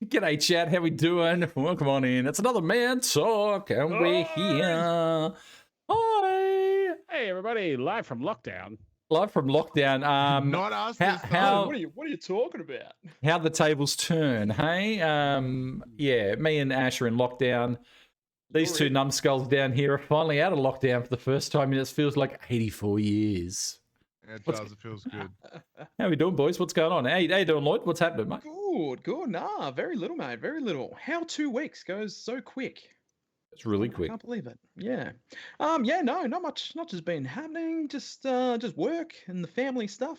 G'day, chat. How we doing? Welcome on in. It's another Man Talk, and we're here. Hi. Hey, everybody! Live from lockdown. Live from lockdown. Not us this time. What are you talking about? How the tables turn, hey? Yeah, me and Ash are in lockdown. These two numbskulls down here are finally out of lockdown for the first time in it feels like 84 years. Yeah, it does. It feels good. How we doing, boys? What's going on? How you doing, Lloyd? What's happening, mate? Good. Nah, very little, mate. Very little. How 2 weeks goes so quick. It's really quick. I can't believe it. Yeah. No, not much has been happening. Just work and the family stuff.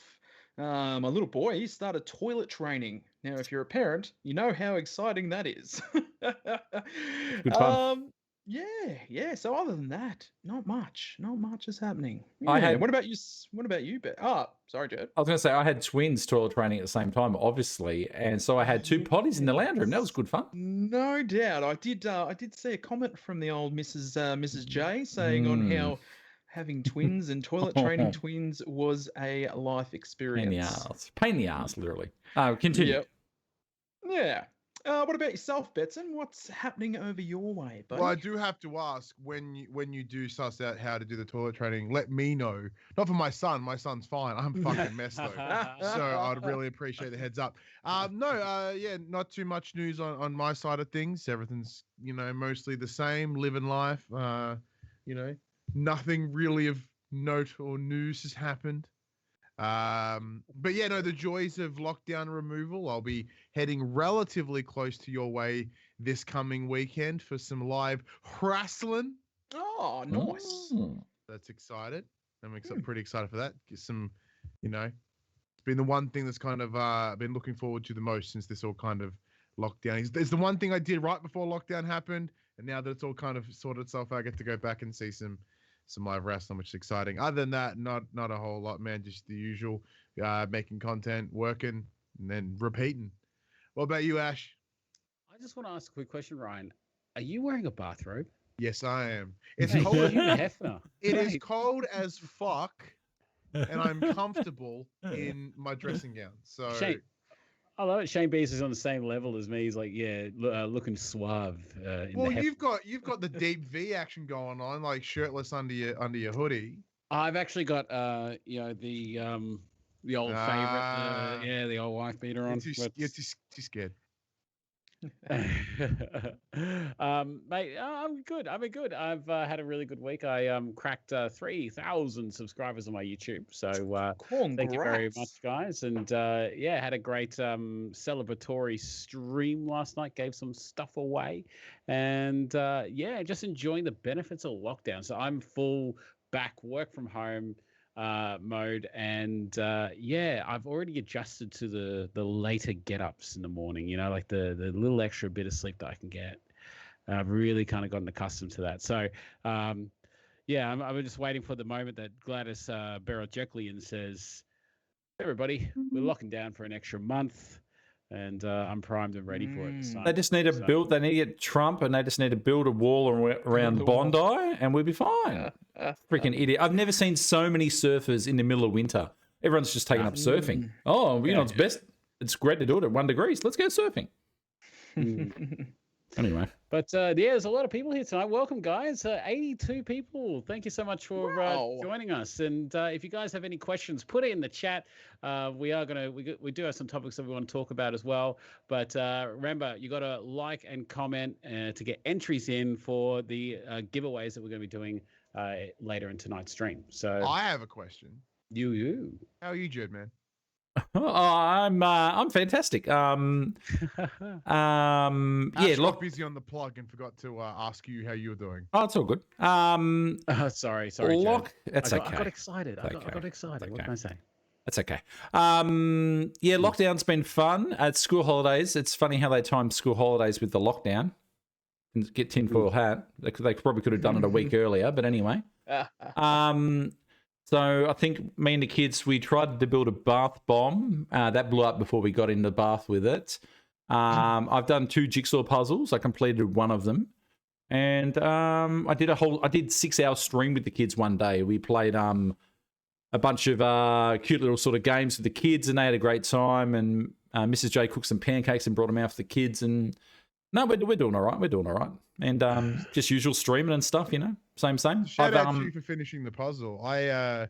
My little boy, he started toilet training. Now, if you're a parent, you know how exciting that is. Good fun. Yeah. So other than that, not much is happening. Yeah. I had- What about you? What about you, Ben? Oh, sorry, Jed. I was going to say, I had twins toilet training at the same time, obviously. And so I had 2 potties in the lounge room. That was good fun. No doubt. I did see a comment from the old Mrs. J saying on how having twins and toilet training twins was a life experience. Pain in the ass, literally. Continue. Yep. Yeah. What about yourself, Betson? What's happening over your way, buddy? Well, I do have to ask, when you do suss out how to do the toilet training, let me know. Not for my son. My son's fine. I'm a fucking mess though. So I'd really appreciate the heads up. Not too much news on my side of things. Everything's, mostly the same, living life. Nothing really of note or news has happened. The joys of lockdown removal. I'll be heading relatively close to your way this coming weekend for some live wrestling. Oh, nice. That's excited. I'm pretty excited for that. Get some, it's been the one thing that's kind of been looking forward to the most since this all kind of lockdown. It's the one thing I did right before lockdown happened, and now that it's all kind of sorted itself out, I get to go back and see some live wrestling, which is exciting. Other than that, not a whole lot, man. Just the usual, making content, working, and then repeating. What about you, Ash? I just want to ask a quick question, Ryan. Are you wearing a bathrobe? Yes, I am. It's Hey, cold. you Hefner. It is Great. cold as fuck, and I'm comfortable in my dressing gown. So Shane, I love it. Shane Beast is on the same level as me. He's like, looking suave. you've got the deep V action going on, like shirtless under your hoodie. I've actually got the old favorite, the old wife beater on. You're too scared. Mate, I'm good. Good. I've had a really good week. I cracked 3,000 subscribers on my YouTube. So thank you very much, guys. And had a great celebratory stream last night. Gave some stuff away, and just enjoying the benefits of lockdown. So I'm full back work from home mode, and I've already adjusted to the later get-ups in the morning, like the little extra bit of sleep that I can get. I've really kind of gotten accustomed to that. So I'm just waiting for the moment that Gladys Berejiklian says, everybody, we're locking down for an extra month, and I'm primed and ready for it. They just need to build. They need to get Trump, and they just need to build a wall around Bondi, and we'll be fine. Freaking idiot! I've never seen so many surfers in the middle of winter. Everyone's just taking up surfing. Oh, it's best. It's great to do it at 1 degree. Let's go surfing. Anyway. But there's a lot of people here tonight. Welcome, guys. 82 people. Thank you so much for joining us. And if you guys have any questions, put it in the chat. We do have some topics that we want to talk about as well. But remember, you got to like and comment to get entries in for the giveaways that we're going to be doing later in tonight's stream. So I have a question. You. How are you, Jude, man? I'm fantastic. I Yeah, got busy on the plug and forgot to ask you how you were doing. Oh, it's all good. Sorry, Lock. Jared. That's okay. I got excited. I got okay. excited. What can I say? That's okay. Yeah, lockdown's been fun. At school holidays, it's funny how they time school holidays with the lockdown. And get tinfoil hat. They probably could have done it a week earlier, but anyway. So I think me and the kids, we tried to build a bath bomb. That blew up before we got in the bath with it. I've done 2 jigsaw puzzles. I completed one of them. And I did 6-hour stream with the kids one day. We played a bunch of cute little sort of games with the kids, and they had a great time. And Mrs. J cooked some pancakes and brought them out for the kids. And no, we're doing all right. We're doing all right. And just usual streaming and stuff, Same. Shout out to you for finishing the puzzle. I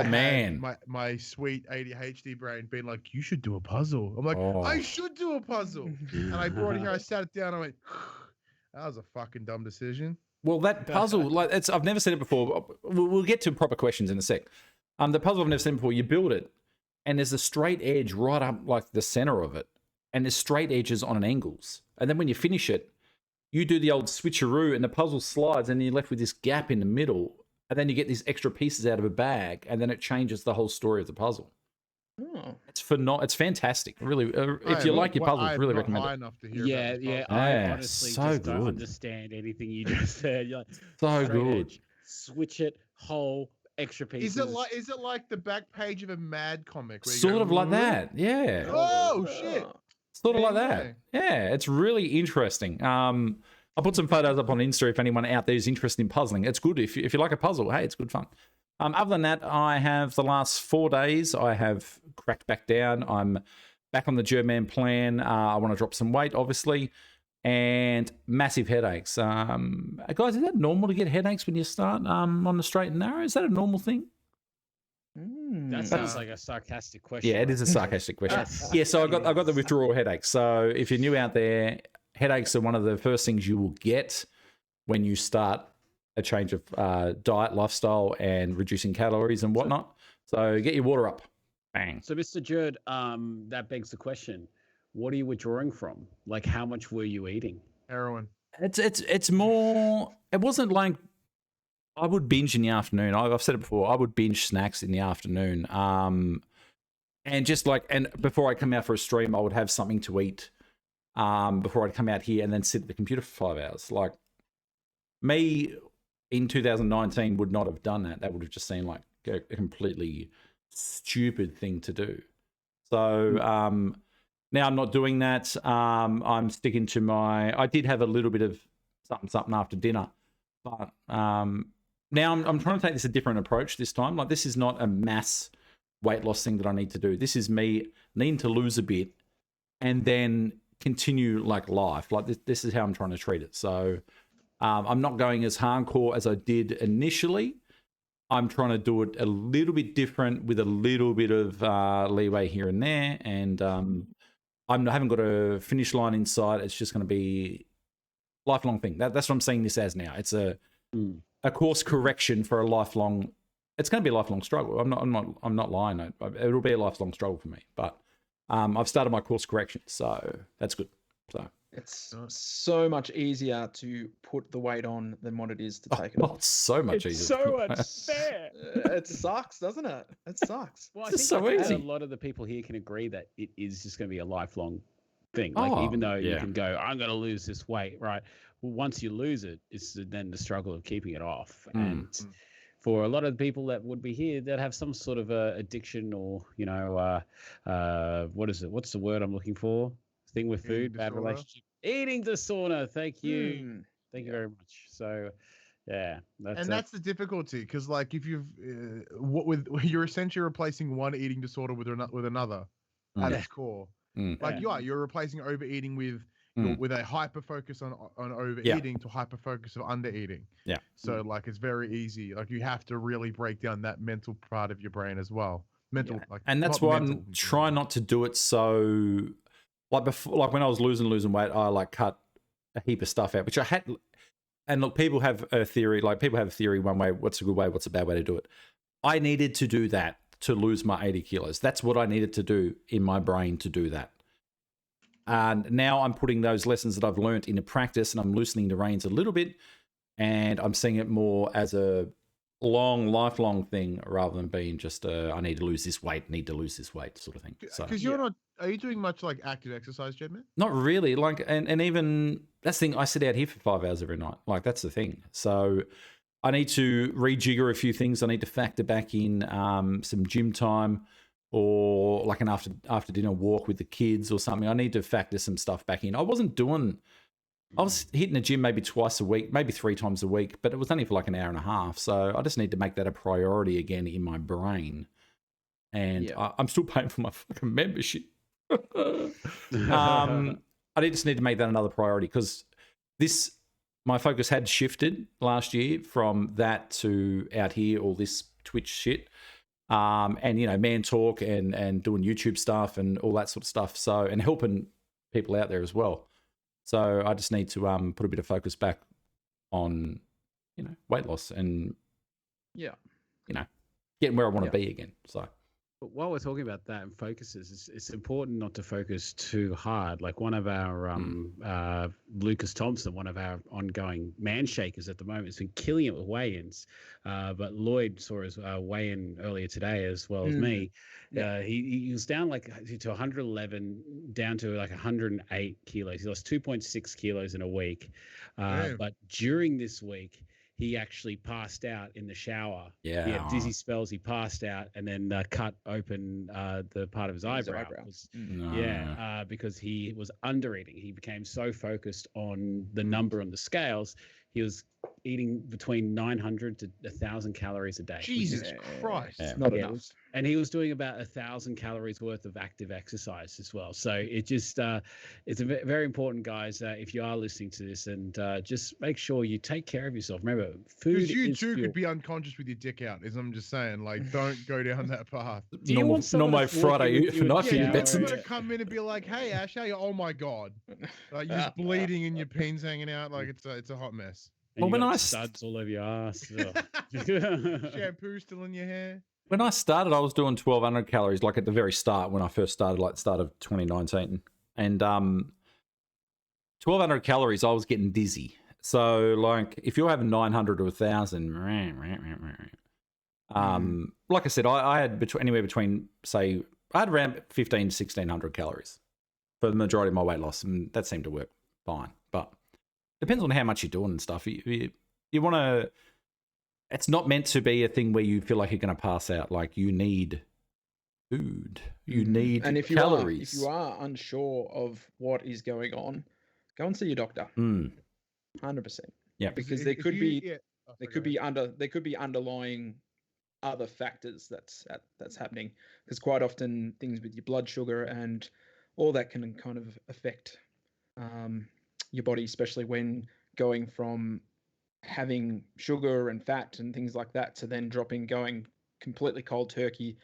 man, my sweet ADHD brain being like, you should do a puzzle. I'm like, I should do a puzzle. And I brought it here. I sat it down. I went, that was a fucking dumb decision. Well, that puzzle, I've never seen it before. We'll get to proper questions in a sec. The puzzle I've never seen before. You build it, and there's a straight edge right up like the center of it, and there's straight edges on angles. And then when you finish it, you do the old switcheroo, and the puzzle slides, and you're left with this gap in the middle. And then you get these extra pieces out of a bag, and then it changes the whole story of the puzzle. Oh. It's fantastic. Really, if you like your puzzles, really recommend it. Yeah. I honestly just don't understand anything you just said. You're like, so good. Edge, switch it, whole extra pieces. Is it like the back page of a Mad comic? Sort of like that. Yeah. Oh shit. Sort of like that. Yeah, it's really interesting. I'll put some photos up on Insta if anyone out there is interested in puzzling. It's good. If you like a puzzle, hey, it's good fun. Other than that, I have the last 4 days, I have cracked back down. I'm back on the German plan. I want to drop some weight, obviously, and massive headaches. Guys, is that normal to get headaches when you start on the straight and narrow? Is that a normal thing? That sounds like a sarcastic question. Yeah, it is a sarcastic question. Yeah, so I got the withdrawal headaches. So if you're new out there, headaches are one of the first things you will get when you start a change of diet, lifestyle, and reducing calories and whatnot. So get your water up. Bang. So, Mr. Jerd, that begs the question: what are you withdrawing from? Like, how much were you eating? Heroin. It's more. It wasn't like I would binge in the afternoon. I've said it before. I would binge snacks in the afternoon. And before I come out for a stream, I would have something to eat. Before I'd come out here and then sit at the computer for 5 hours. Like me in 2019 would not have done that. That would have just seemed like a completely stupid thing to do. So now I'm not doing that. I'm sticking to I did have a little bit of something after dinner, but now I'm trying to take this a different approach this time. Like, this is not a mass weight loss thing that I need to do. This is me needing to lose a bit and then continue like life. Like this is how I'm trying to treat it. So I'm not going as hardcore as I did initially. I'm trying to do it a little bit different with a little bit of leeway here and there. And I haven't got a finish line in sight. It's just going to be a lifelong thing. That's what I'm seeing this as now. It's a course correction for a lifelong. It's going to be a lifelong struggle. I'm not lying. It'll be a lifelong struggle for me. But I've started my course correction, so that's good. So it's so much easier to put the weight on than what it is to take it off. It's so much easier. So unfair. It sucks, doesn't it? It sucks. Well, I think so easy. A lot of the people here can agree that it is just going to be a lifelong thing. Like, even though you can go, I'm going to lose this weight, right? Well, once you lose it, it's then the struggle of keeping it off. And for a lot of the people that would be here that have some sort of addiction or, what is it? What's the word I'm looking for? Thing with food, bad relationship. Eating disorder. Thank you. Thank you very much. So, yeah. That's the difficulty, because like if you've, you're essentially replacing one eating disorder with another at its core. Like you're replacing overeating with a hyper focus on overeating to hyper focus of undereating. Yeah. So like it's very easy. Like you have to really break down that mental part of your brain as well. And that's why I'm trying not to do it so like before. Like when I was losing weight, I like cut a heap of stuff out, which I had. And look, people have a theory. Like people have a theory one way. What's a good way? What's a bad way to do it? I needed to do that to lose my 80 kilos. That's what I needed to do in my brain to do that. And now I'm putting those lessons that I've learned into practice, and I'm loosening the reins a little bit, and I'm seeing it more as a lifelong thing rather than being just I need to lose this weight sort of thing. So, because you're not, are you doing much like active exercise, Jed, man? not really. Like, and even that's the thing, I sit out here for 5 hours every night. Like, that's the thing. So I need to rejigger a few things. I need to factor back in some gym time, or like an after dinner walk with the kids or something. I need to factor some stuff back in. I was hitting the gym maybe twice a week, maybe 3 times a week, but it was only for like an hour and a half. So I just need to make that a priority again in my brain. And I'm still paying for my fucking membership. I just need to make that another priority, because my focus had shifted last year from that to out here, all this Twitch shit. And, you know, man talk and doing YouTube stuff and all that sort of stuff. So, and helping people out there as well. So I just need to put a bit of focus back on, you know, weight loss and, you know, getting where I want to be again. So. But while we're talking about that and focuses, it's important not to focus too hard. Like one of our Lucas Thompson, one of our ongoing man shakers at the moment, has been killing it with weigh-ins. But Lloyd saw his weigh-in earlier today, as well as me. He was down like to 111, down to like 108 kilos. He lost 2.6 kilos in a week. But during this week, he actually passed out in the shower. Yeah. He had dizzy spells. He passed out and then cut open the part of his eyebrow. Because he was under eating. He became so focused on the number on the scales. He was eating between 900 to 1,000 calories a day. Jesus Christ. Not enough. And he was doing about 1,000 calories worth of active exercise as well. So it just, it's very important, guys, if you are listening to this, and just make sure you take care of yourself. Remember, food is you too fuel. could be unconscious with your dick out, as I'm just saying. Like, don't go down that path. Do you want someone normal that's walking Friday with you in night the for you, shower? Benson. I'm gonna come in and be like, "Hey, Ash, how you? Oh my god, like you're just bleeding and your pins hanging out. Like it's a hot mess." And Well, you when got studs all over your ass. Shampoo still in your hair. When I started, I was doing 1,200 calories, like at the very start when I first started, like the start of 2019. And 1,200 calories, I was getting dizzy. So, like, if you're having 900 to 1,000, like I said, I had anywhere between, say, I had around 1,500 to 1,600 calories for the majority of my weight loss, and that seemed to work fine. But depends on how much you're doing and stuff. You want to. It's not meant to be a thing where you feel like you're going to pass out. Like, you need food. You need calories. If you are unsure of what is going on, go and see your doctor. 100%. Yeah, because there could be underlying other factors that's happening. Because quite often things with your blood sugar and all that can kind of affect your body, especially when going from having sugar and fat and things like that to then going completely cold turkey,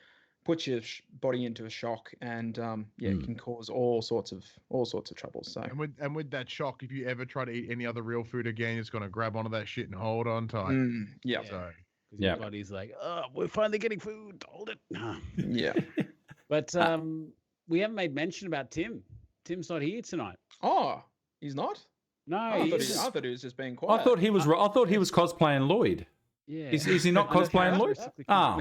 puts your body into a shock, and it can cause all sorts of trouble. So and with that shock, if you ever try to eat any other real food again, it's gonna grab onto that shit and hold on tight. So your body's like, oh, we're finally getting food, hold it. But we haven't made mention about Tim. Tim's not here tonight. Oh, he's not? No, I thought he was just being quiet. I thought he was cosplaying Lloyd. Yeah, is he not cosplaying Lloyd? Oh,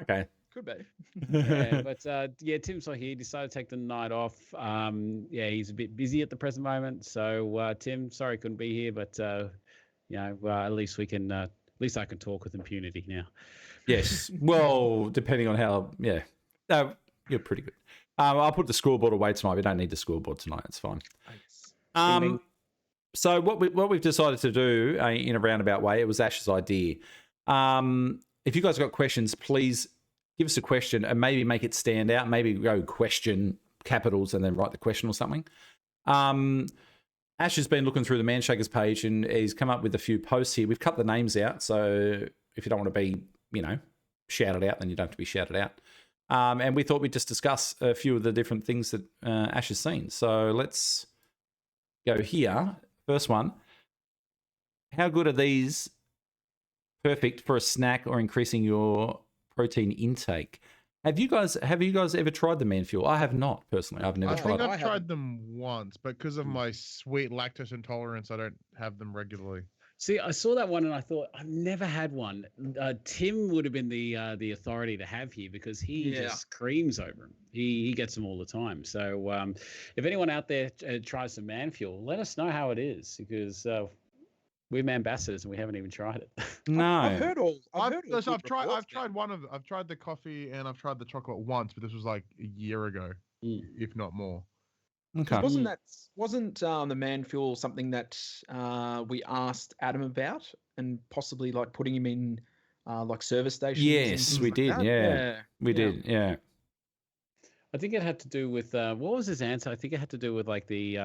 okay. Could be. But Tim's not here. He decided to take the night off. He's a bit busy at the present moment. So Tim, sorry couldn't be here, but at least we can. At least I can talk with impunity now. Yes. Well, depending on how. Yeah. No, you're pretty good. I'll put the scoreboard away tonight. We don't need the scoreboard tonight. It's fine. Thanks. So what we've decided to do in a roundabout way, it was Ash's idea. If you guys got questions, please give us a question and maybe make it stand out. Maybe go question capitals and then write the question or something. Ash has been looking through the Manshakers page and he's come up with a few posts here. We've cut the names out, so if you don't want to be, shouted out, then you don't have to be shouted out. And we thought we'd just discuss a few of the different things that Ash has seen. So let's go here. First one. How good are these? Perfect for a snack or increasing your protein intake. Have you guys ever tried the man fuel? I have not personally. I've never I tried think it. I've tried them once, but because of my sweet lactose intolerance, I don't have them regularly. See, I saw that one and I thought I've never had one. Tim would have been the authority to have here because he just creams over them. He gets them all the time. So if anyone out there tries some man fuel, let us know how it is because we're ambassadors and we haven't even tried it. No, I've heard all. I've tried one of. I've tried the coffee and I've tried the chocolate once, but this was like a year ago, if not more. okay. Wasn't the man fuel something that we asked Adam about and possibly like putting him in like service stations? Yes, we did. We did. Yeah. I think it had to do with what was his answer? I think it had to do with like the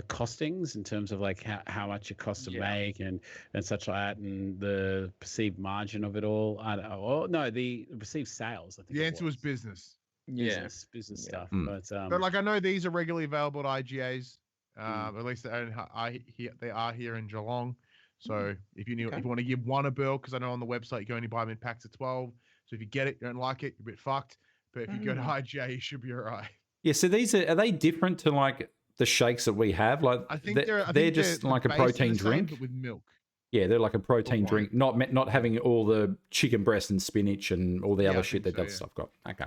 costings in terms of like how much it costs to make and such like that, and the perceived margin of it all. I don't know. Oh, no, the perceived sales. I think the answer was business. Business stuff. But like I know these are regularly available at IGAs. At least they are here in Geelong. So if you want to give one a bill, because I know on the website you can only buy them in packs of 12. So if you get it, you don't like it, you're a bit fucked. But if you go to IGA, you should be all right. Yeah. So these are they different to like the shakes that we have? Like I think they're just like a protein drink but with milk. Yeah, they're like a protein drink, not having all the chicken breast and spinach and all the other shit that stuff got. Okay.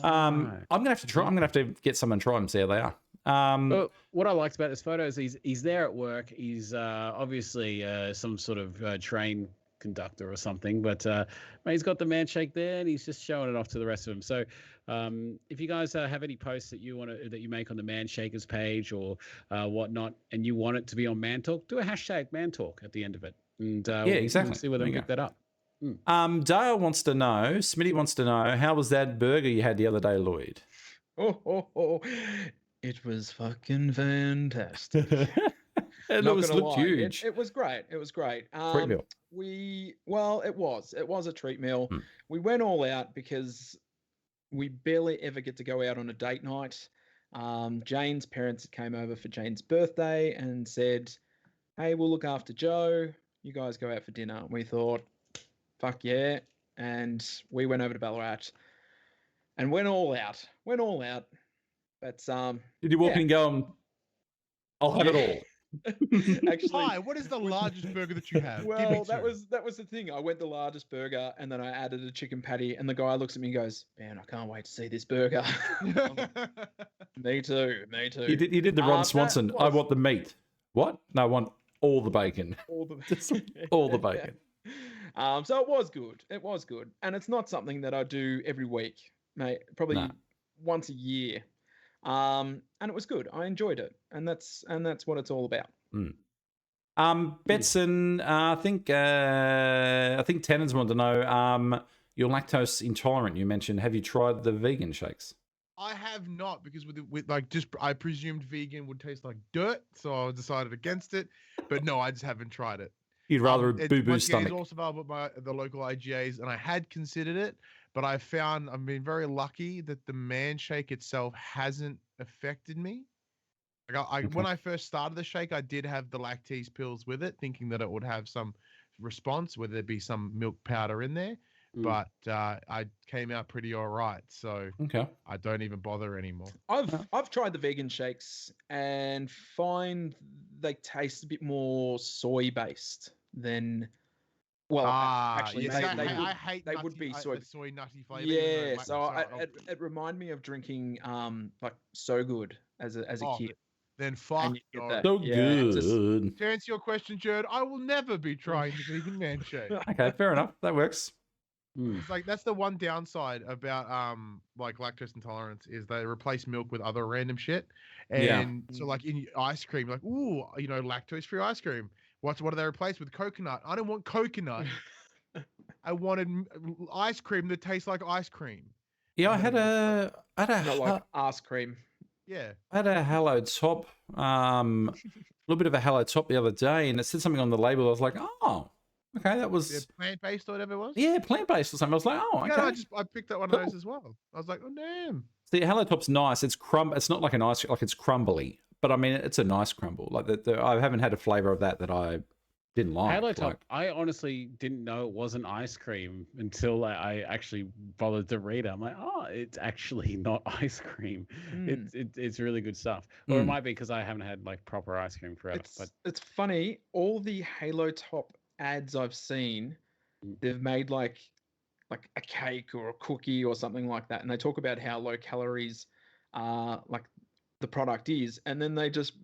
I'm gonna have to try. I'm gonna have to get someone to try them and see how they are. Well, what I liked about this photo is he's there at work. He's obviously some sort of train conductor or something, but he's got the manshake there and he's just showing it off to the rest of them. So if you guys have any posts that you make on the Manshakers page or whatnot, and you want it to be on Man Talk, do a hashtag Man Talk at the end of it, and exactly. We'll see whether we pick that up. Dale wants to know, Smitty wants to know, how was that burger you had the other day, Lloyd? It was fucking fantastic. It looked huge. It was great. It was great. Treat meal. It was a treat meal. We went all out because we barely ever get to go out on a date night. Jane's parents came over for Jane's birthday and said, "Hey, we'll look after Joe. You guys go out for dinner." And we thought, fuck yeah. And we went over to Ballarat and went all out. But did you walk in and go, "I'll have it all"? Actually, hi, what is the largest burger that you have? Well, that was the thing. I went the largest burger and then I added a chicken patty, and the guy looks at me and goes, "Man, I can't wait to see this burger." Me too. You did the Ron Swanson. I want the meat. What? No, I want all the bacon. All the bacon. So it was good. And it's not something that I do every week, mate. Probably once a year. And it was good. I enjoyed it, and that's what it's all about. Betson, I think Tanners wanted to know, you're lactose intolerant. You mentioned, have you tried the vegan shakes? I have not, because I presumed vegan would taste like dirt, so I decided against it. But no, I just haven't tried it. You'd rather a boo-boo stomach. It's also available at the local IGAs, and I had considered it, but I've been very lucky that the Manshake itself hasn't affected me. When I first started the shake, I did have the lactase pills with it, thinking that it would have some response, whether there be some milk powder in there. But I came out pretty all right, so I don't even bother anymore. I've tried the vegan shakes and find they taste a bit more soy based than. Well, actually, they would be soy nutty flavor. Yeah, so it reminded me of drinking like So Good as a kid. Then fuck. So good. To answer your question, Jared, I will never be trying the vegan Manshake. Okay, fair enough. That works. It's like that's the one downside about like lactose intolerance is they replace milk with other random shit. And so like in ice cream, like, ooh, lactose free ice cream. What do they replace with? Coconut. I don't want coconut. I wanted ice cream that tastes like ice cream. Yeah, I had not like ice cream. Yeah. I had a Hello Top, a little bit of a Hello Top the other day, and it said something on the label. I was like, oh, okay, that was plant-based or whatever it was. Yeah, plant-based or something. I was like, oh, okay. Yeah, I picked up one of those as well. I was like, oh damn. See, Hello Top's nice. It's It's not like an ice, like it's crumbly, but I mean, it's a nice crumble. Like I haven't had a flavor of that I Didn't like. Halo Top, I honestly didn't know it wasn't ice cream until I actually bothered to read it. I'm like, oh, it's actually not ice cream. It's really good stuff. Or it might be because I haven't had like proper ice cream forever. It's funny. All the Halo Top ads I've seen, they've made like a cake or a cookie or something like that, and they talk about how low calories like the product is, and then they just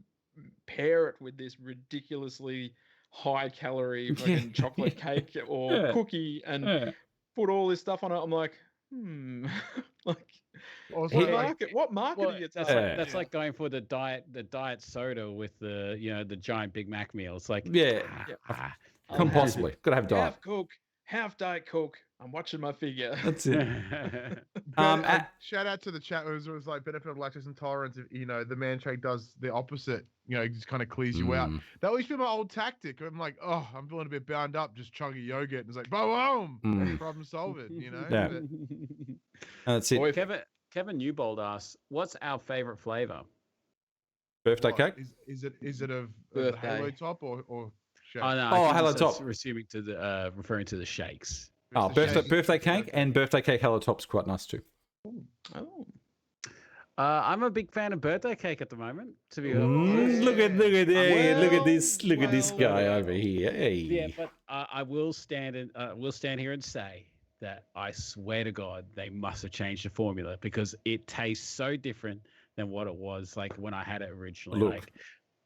pair it with this ridiculously high calorie fucking chocolate cake or cookie and put all this stuff on it. I'm like, like what marketing it's that's like going for the diet soda with the giant Big Mac meal. It's like couldn't possibly. Gotta have diet. Half Diet Coke. I'm watching my figure. That's it. Shout out to the chat. It was like benefit of lactose intolerance. If the manshake does the opposite, it just kind of clears you out. That used to be my old tactic. I'm like, oh, I'm feeling a bit bound up. Just chug a yogurt, and it's like, boom, problem solved. Yeah. That's it. Kevin Newbold asks, "What's our favorite flavor?" Birthday cake. Is it of the Halo Top or? Shake? Oh no! Halo Top. Referring to the shakes. Oh, birthday cake and birthday cake Halo Top's quite nice too. Oh. I'm a big fan of birthday cake at the moment. To be honest, look at this guy over here. Hey. Yeah, but I will stand here and say that I swear to God they must have changed the formula because it tastes so different than what it was like when I had it originally. Look.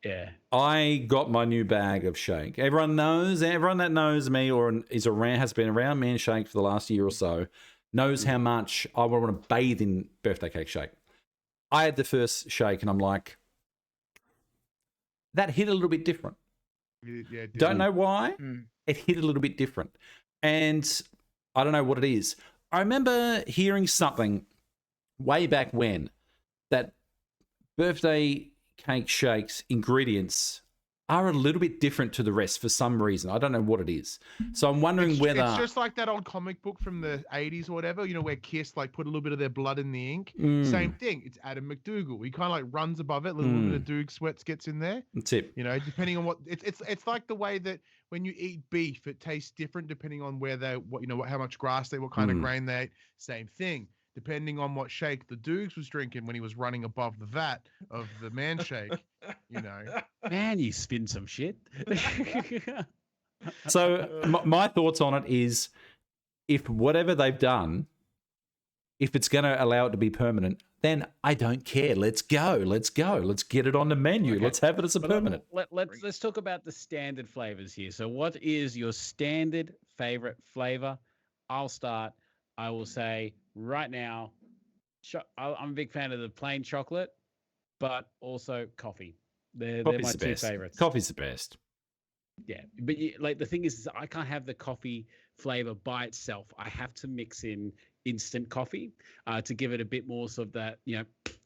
Yeah, I got my new bag of shake. Everyone that knows me or has been around manshake for the last year or so knows how much I want to bathe in birthday cake shake. I had the first shake and I'm like, that hit a little bit different. Yeah, don't know why. It hit a little bit different. And I don't know what it is. I remember hearing something way back when that birthday cake shakes ingredients are a little bit different to the rest for some reason. I don't know what it is. So I'm wondering whether it's just like that old comic book from the 80s or whatever, where Kiss like put a little bit of their blood in the ink. Same thing. It's Adam McDougal. He kind of like runs above it, a little bit of Doog sweats gets in there. That's it. Depending on what it's like the way that when you eat beef, it tastes different depending on where how much grass what kind of grain they ate. Same thing. Depending on what shake the Dukes was drinking when he was running above the vat of the manshake, Man, you spin some shit. So my thoughts on it is, if whatever they've done, if it's going to allow it to be permanent, then I don't care. Let's go. Let's get it on the menu. Okay. Let's have it as a permanent. Let's talk about the standard flavors here. So what is your standard favorite flavor? I'll start. I will say right now, I'm a big fan of the plain chocolate, but also coffee. They're my two favorites. Coffee's the best. Yeah, but the thing is I can't have the coffee flavor by itself. I have to mix in instant coffee to give it a bit more sort of that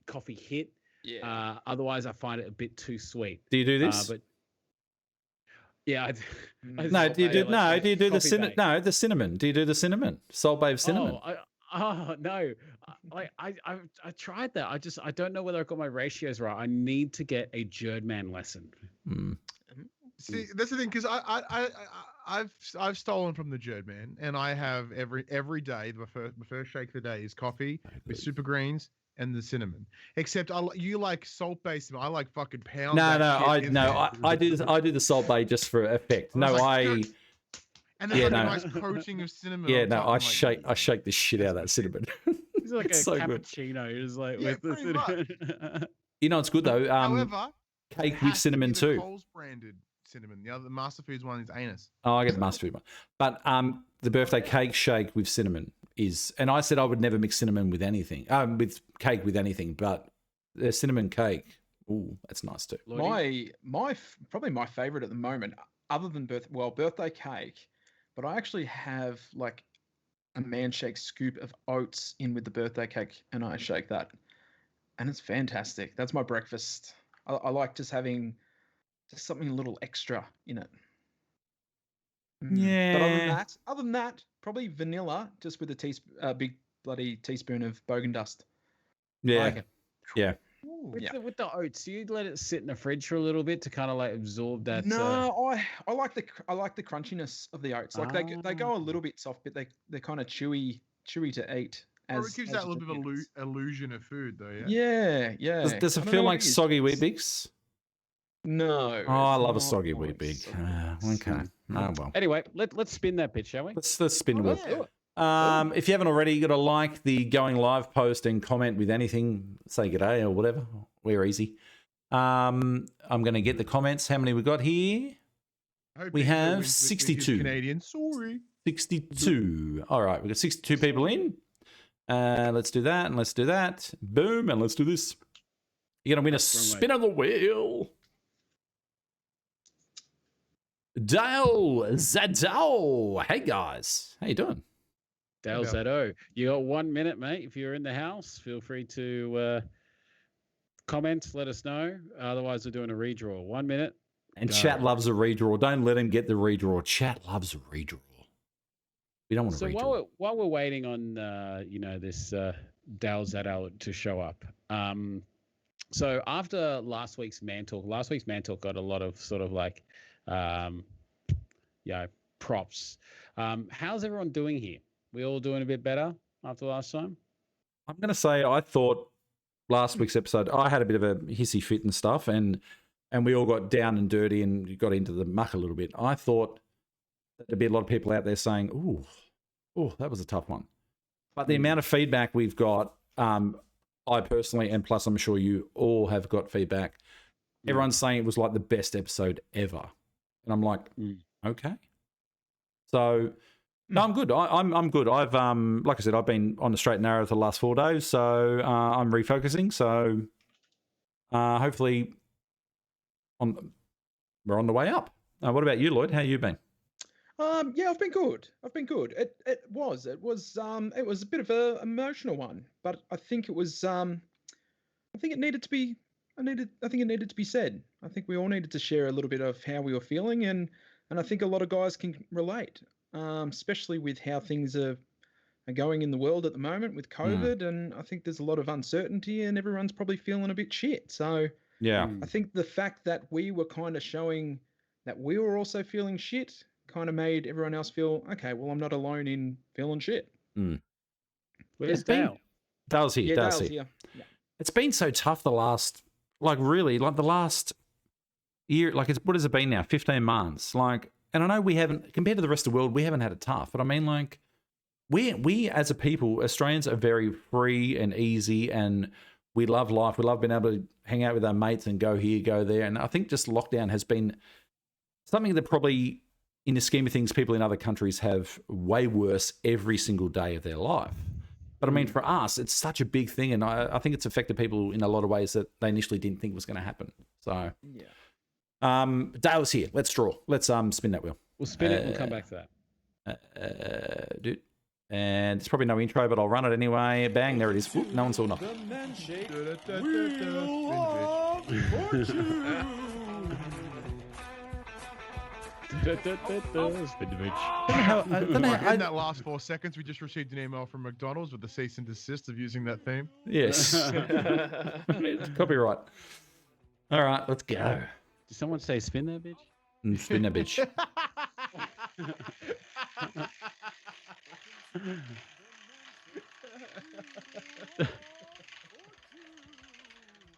coffee hit. Yeah. Otherwise, I find it a bit too sweet. Do you do this? Yeah. Do you do the cinnamon? No, the cinnamon. Do you do the cinnamon? Salt Bae cinnamon. No. I tried that. I don't know whether I got my ratios right. I need to get a Jerdman lesson. See, that's the thing, because I've stolen from the Jerdman, and I have every day. My first shake of the day is coffee with super greens and the cinnamon. Except you like salt based. I like fucking pound. I do the Salt Bae just for effect. And then a nice coating of cinnamon. Yeah, I shake the shit out of that cinnamon. It's like it's a cappuccino. It's like with the cinnamon. It's good though. However, cake with cinnamon too. Coles branded cinnamon. The other Master Foods one is anus. Oh, I get the Master Food one. But the birthday cake shake with cinnamon is, and I said I would never mix cinnamon with anything, with cake with anything, but the cinnamon cake, ooh, that's nice too. Probably my favorite at the moment, other than birthday cake, but I actually have like a manshake scoop of oats in with the birthday cake, and I shake that, and it's fantastic. That's my breakfast. I like just having just something a little extra in it. Yeah. But other than that, probably vanilla, just with a big bloody teaspoon of bogan dust. Yeah. I like it. Yeah. With the oats, do you let it sit in the fridge for a little bit to kind of like absorb that? No, I like the crunchiness of the oats. Like they go a little bit soft, but they're kind of chewy to eat. Or it gives that little bit of illusion of food, though. Yeah. Does it feel like soggy Weet-Bix? No. Oh, I love a soggy Weet-Bix. Okay. Oh well. Anyway, let's spin that bit, shall we? Let's spin the wheel. Yeah. If you haven't already, you got to like the going live post and comment with anything. Say g'day or whatever. We're easy. I'm going to get the comments. How many we got here? We have 62. Canadian. Sorry. 62. All right, we've got 62 people in. Let's do that and let's do that. Boom, and let's do this. You're going to win a spin of the wheel. Dale Zadao. Hey, guys. How you doing? Dale Zado. You got 1 minute, mate. If you're in the house, feel free to comment, let us know. Otherwise, we're doing a redraw. 1 minute. And chat loves a redraw. Don't let him get the redraw. Chat loves a redraw. We don't want to redraw. So while we're waiting on this Dale Zado to show up. So after last week's Man Talk got a lot of sort of like props. How's everyone doing here? We all doing a bit better after last time? I'm going to say I thought last week's episode, I had a bit of a hissy fit and stuff, and we all got down and dirty and got into the muck a little bit. I thought there'd be a lot of people out there saying, ooh, that was a tough one. But the amount of feedback we've got, I personally, and plus I'm sure you all have got feedback, everyone's saying it was like the best episode ever. And I'm like, okay. So... No, I'm good. I'm good. I've like I said, I've been on the straight and narrow for the last 4 days, so I'm refocusing. So hopefully, we're on the way up. What about you, Lloyd? How you been? Yeah, I've been good. It was a bit of an emotional one, but I think it was I think it needed to be said. I think we all needed to share a little bit of how we were feeling, and I think a lot of guys can relate. Especially with how things are going in the world at the moment with COVID, and I think there's a lot of uncertainty, and everyone's probably feeling a bit shit. So yeah, I think the fact that we were kind of showing that we were also feeling shit kind of made everyone else feel, okay, well, I'm not alone in feeling shit. Where's Dale? Dale's here. Yeah, Dale's here. Yeah. It's been so tough the last year. Like, what has it been now? 15 months. Like. And I know we haven't, compared to the rest of the world, we haven't had it tough. But I mean, like, we as a people, Australians are very free and easy, and we love life. We love being able to hang out with our mates and go here, go there. And I think just lockdown has been something that probably, in the scheme of things, people in other countries have way worse every single day of their life. But I mean, for us, it's such a big thing. And I think it's affected people in a lot of ways that they initially didn't think was going to happen. So, yeah. Dale's here. Let's draw. Let's spin that wheel. We'll spin it. We'll come back to that. Dude. And it's probably no intro, but I'll run it anyway. Bang, there it is. Whoop, no one saw nothing. The manshake wheel of fortune. In that last 4 seconds, we just received an email from McDonald's with the cease and desist of using that theme. Yes. Copyright. All right, let's go. Did someone say spin that bitch? Spin that bitch.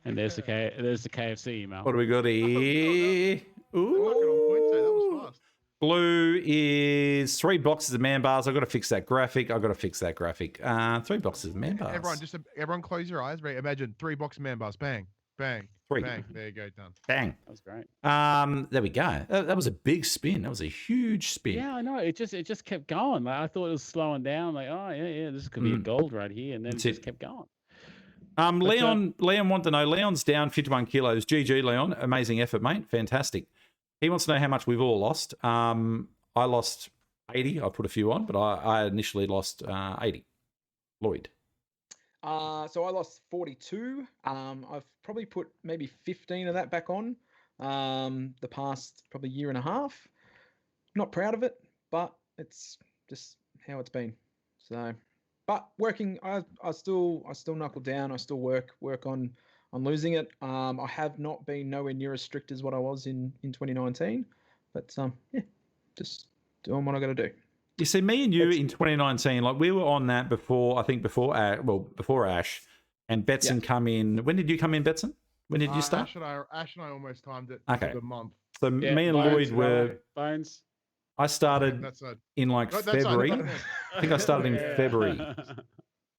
And there's the KFC email. What do we got here? Ooh. That was fast. Blue is 3 boxes of man bars. I've got to fix that graphic. 3 boxes of man bars. Everyone close your eyes. Right? Imagine 3 boxes of man bars. Bang. Bang. 3. Bang. There you go. Done. Bang. That was great. There we go. That was a big spin. That was a huge spin. Yeah, I know. It just kept going. Like, I thought it was slowing down. Like, oh yeah, this could be a gold right here, and then it just kept going. Leon wants to know. Leon's down 51 kilos. GG, Leon. Amazing effort, mate. Fantastic. He wants to know how much we've all lost. I lost 80. I put a few on, but I initially lost 80. Lloyd. So I lost 42. I've probably put maybe 15 of that back on the past probably year and a half. Not proud of it, but it's just how it's been. So, but working, I still knuckle down. I still work on on losing it. I have not been nowhere near as strict as what I was in 2019, but yeah, just doing what I got to do. You see, me and you in 2019, like we were on that before. I think before Ash, and Betson come in. When did you come in, Betson? When did you start? Ash and I almost timed it. Okay. For the month. So me and Lloyd were. Bones. I started in like February. I think I started in February.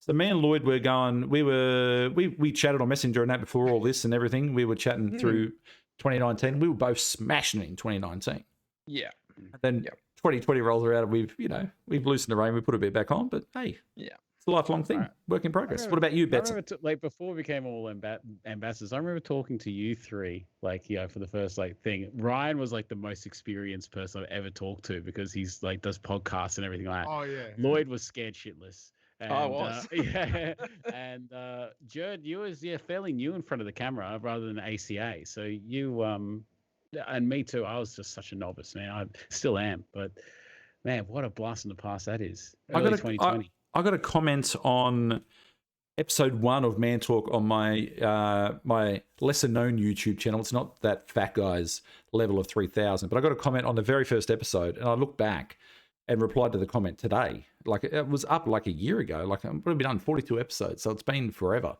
So me and Lloyd were going. We chatted on Messenger and that before all this and everything. We were chatting through 2019. We were both smashing it in 2019. Yeah. And then 2020 rolls around and we've loosened the rein. We put a bit back on, but hey, it's a lifelong thing. Right. Work in progress. What about you, Betson? Like before we became all ambassadors, I remember talking to you three, like, for the first thing. Ryan was like the most experienced person I've ever talked to because he's like does podcasts and everything like that. Oh yeah. Lloyd was scared shitless. And, I was. And Jared, you was fairly new in front of the camera rather than ACA. So you and me too. I was just such a novice, man. I still am, but man, what a blast in the past that is. Early 2020. I got a comment on episode 1 of Man Talk on my my lesser known YouTube channel. It's not that fat guy's level of 3,000, but I got a comment on the very first episode, and I looked back and replied to the comment today. Like it was up like a year ago. Like I've been done 42 episodes, so it's been forever.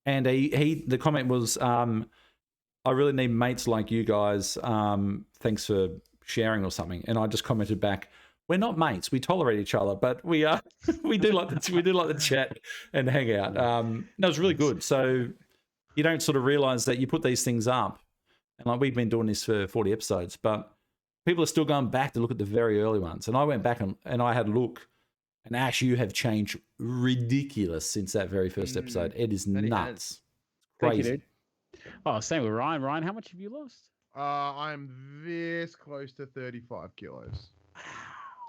And the comment was, I really need mates like you guys. Thanks for sharing or something. And I just commented back, we're not mates. We tolerate each other, but we do like the chat and hang out. No, it was really good. So you don't sort of realize that you put these things up, and like we've been doing this for 40 episodes, but people are still going back to look at the very early ones. And I went back and I had a look. And Ash, you have changed ridiculous since that very first episode. It is nuts. Crazy. Thank you, dude. Oh, same with Ryan. Ryan, how much have you lost? I'm this close to 35 kilos.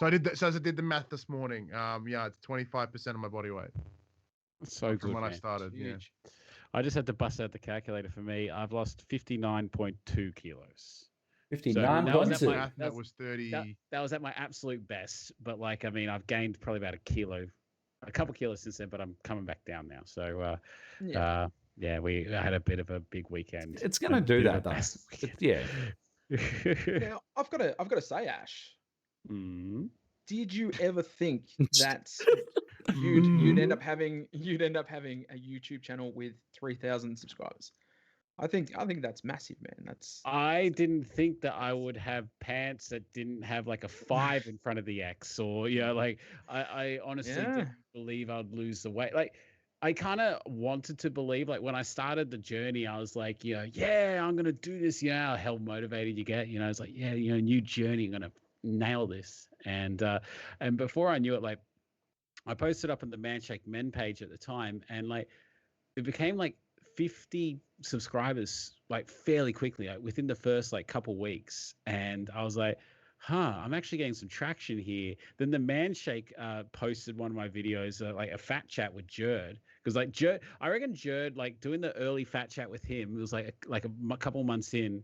So I did that. So as I did the math this morning, it's 25% of my body weight. That's so good. From when man. I started, Huge. I just had to bust out the calculator for me. I've lost 59.2 kilos. 59. So that was 30. That was at my absolute best. But like, I mean, I've gained probably about a couple kilos since then. But I'm coming back down now. So we had a bit of a big weekend. It's gonna do that, though. Yeah. Now I've got to say, Ash. Did you ever think that you'd end up having a YouTube channel with 3,000 subscribers? I think that's massive, man. I didn't think that I would have pants that didn't have like a 5 in front of the X, or I honestly didn't believe I'd lose the weight. Like I kind of wanted to believe, like when I started the journey, I was like, I'm gonna do this. How hell motivated you get. It's like, new journey, I'm gonna nail this. And before I knew it, like I posted up on the Manshake Men page at the time, and like it became like 50 subscribers like fairly quickly, like within the first like couple weeks. And I was like, I'm actually getting some traction here. Then the Manshake posted one of my videos, like a fat chat with Jerd, because like Jerd, I reckon Jerd, like doing the early fat chat with him, it was like a couple months in,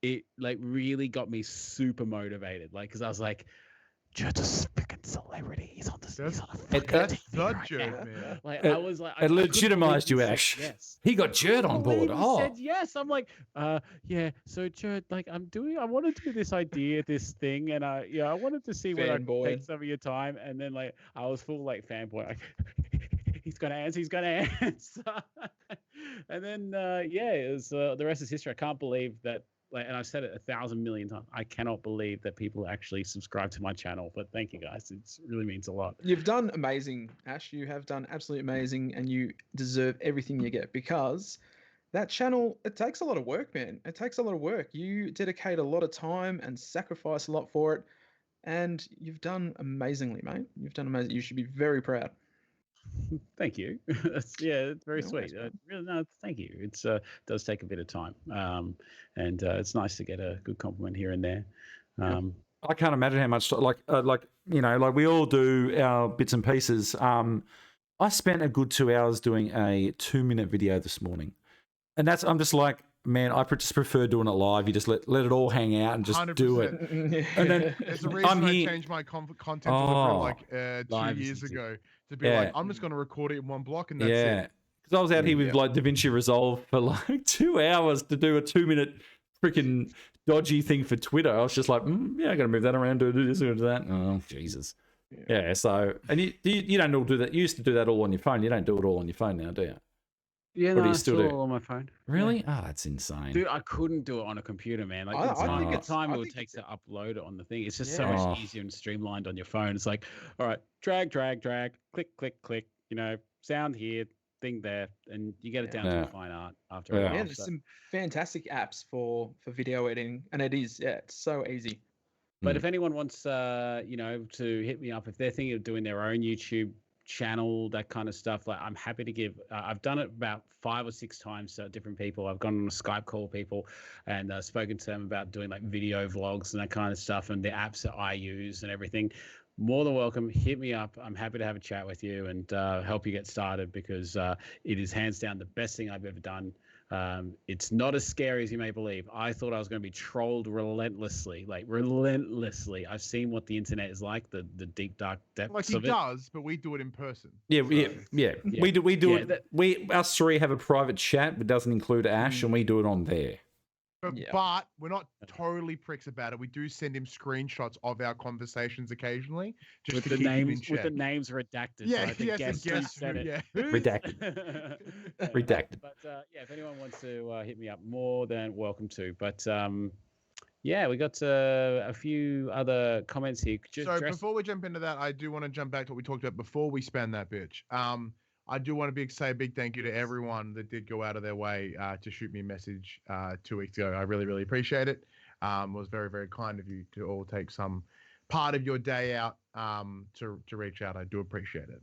it like really got me super motivated, like because I was like, Jerd's a freaking celebrity. He's on the That's the Jerd, man. Like I was like, it legitimized you, Ash. Yes, he got Jerd on board. Said yes. I'm like, So Jerd, like I want to do this thing, and I wanted to see whether I could take some of your time. And then like I was full like fanboy. Like, he's gonna answer. And then it was the rest is history. I can't believe that. Like, and I've said it 1,000 million times. I cannot believe that people actually subscribe to my channel. But thank you guys. It really means a lot. You've done amazing, Ash. You have done absolutely amazing, and you deserve everything you get, because that channel, it takes a lot of work, man. It takes a lot of work. You dedicate a lot of time and sacrifice a lot for it, and you've done amazingly, mate. You've done amazing. You should be very proud. Thank you. It's very sweet. Really, no, thank you. It's does take a bit of time, and it's nice to get a good compliment here and there. I can't imagine how much like we all do our bits and pieces. I spent a good 2 hours doing a 2-minute video this morning, and I'm just like, man, I just prefer doing it live. You just let it all hang out and just 100%. Do it. And then there's a reason I changed my content delivery like 2 years ago. To be like, I'm just going to record it in one block and that's it. Because I was out here with like DaVinci Resolve for like 2 hours to do a 2-minute freaking dodgy thing for Twitter. I was just like, yeah, I got to move that around, do this, do that. Oh, Jesus. Yeah. So, and you don't all do that. You used to do that all on your phone. You don't do it all on your phone now, do you? Yeah, Or do no, you I still still do? all on my phone. Really? Oh, that's insane. Dude, I couldn't do it on a computer, man. Like I think the it's- time I it would think take to upload it on the thing. It's just Yeah. so much Oh. easier and streamlined on your phone. It's like, all right, drag, click, click, click. You know, sound here, thing there, and you get it down to Yeah. a fine art after a Yeah. while. Yeah, there's so- some fantastic apps for video editing, and it's so easy. But if anyone wants, you know, to hit me up, if they're thinking of doing their own YouTube channel, that kind of stuff, like I'm happy to give. I've done it about 5 or 6 times to different people. I've gone on a Skype call with people and spoken to them about doing like video vlogs and that kind of stuff, and the apps that I use and everything. More than welcome. Hit me up. I'm happy to have a chat with you and help you get started, because it is hands down the best thing I've ever done. It's not as scary as you may believe. I thought I was going to be trolled relentlessly, like relentlessly. I've seen what the internet is like, the deep dark depths Like he of it. does, but we do it in person. Yeah, So- yeah. Yeah. We do Yeah, it. Us three have a private chat, but doesn't include Ash, and we do it on there. But we're not totally pricks about it. We do send him screenshots of our conversations occasionally, just with to the keep him in names, with check. the names redacted. Yeah, right? The yes, guest and who guess said who- it. yeah. Who's- Redacted. Redacted. But yeah, if anyone wants to hit me up, more than welcome to. But yeah, we got a few other comments here. So before we jump into that, I do want to jump back to what we talked about before we spam that bitch. I do want to say a big thank you to everyone that did go out of their way to shoot me a message 2 weeks ago. I really, really appreciate it. It was very, very kind of you to all take some part of your day out to reach out. I do appreciate it.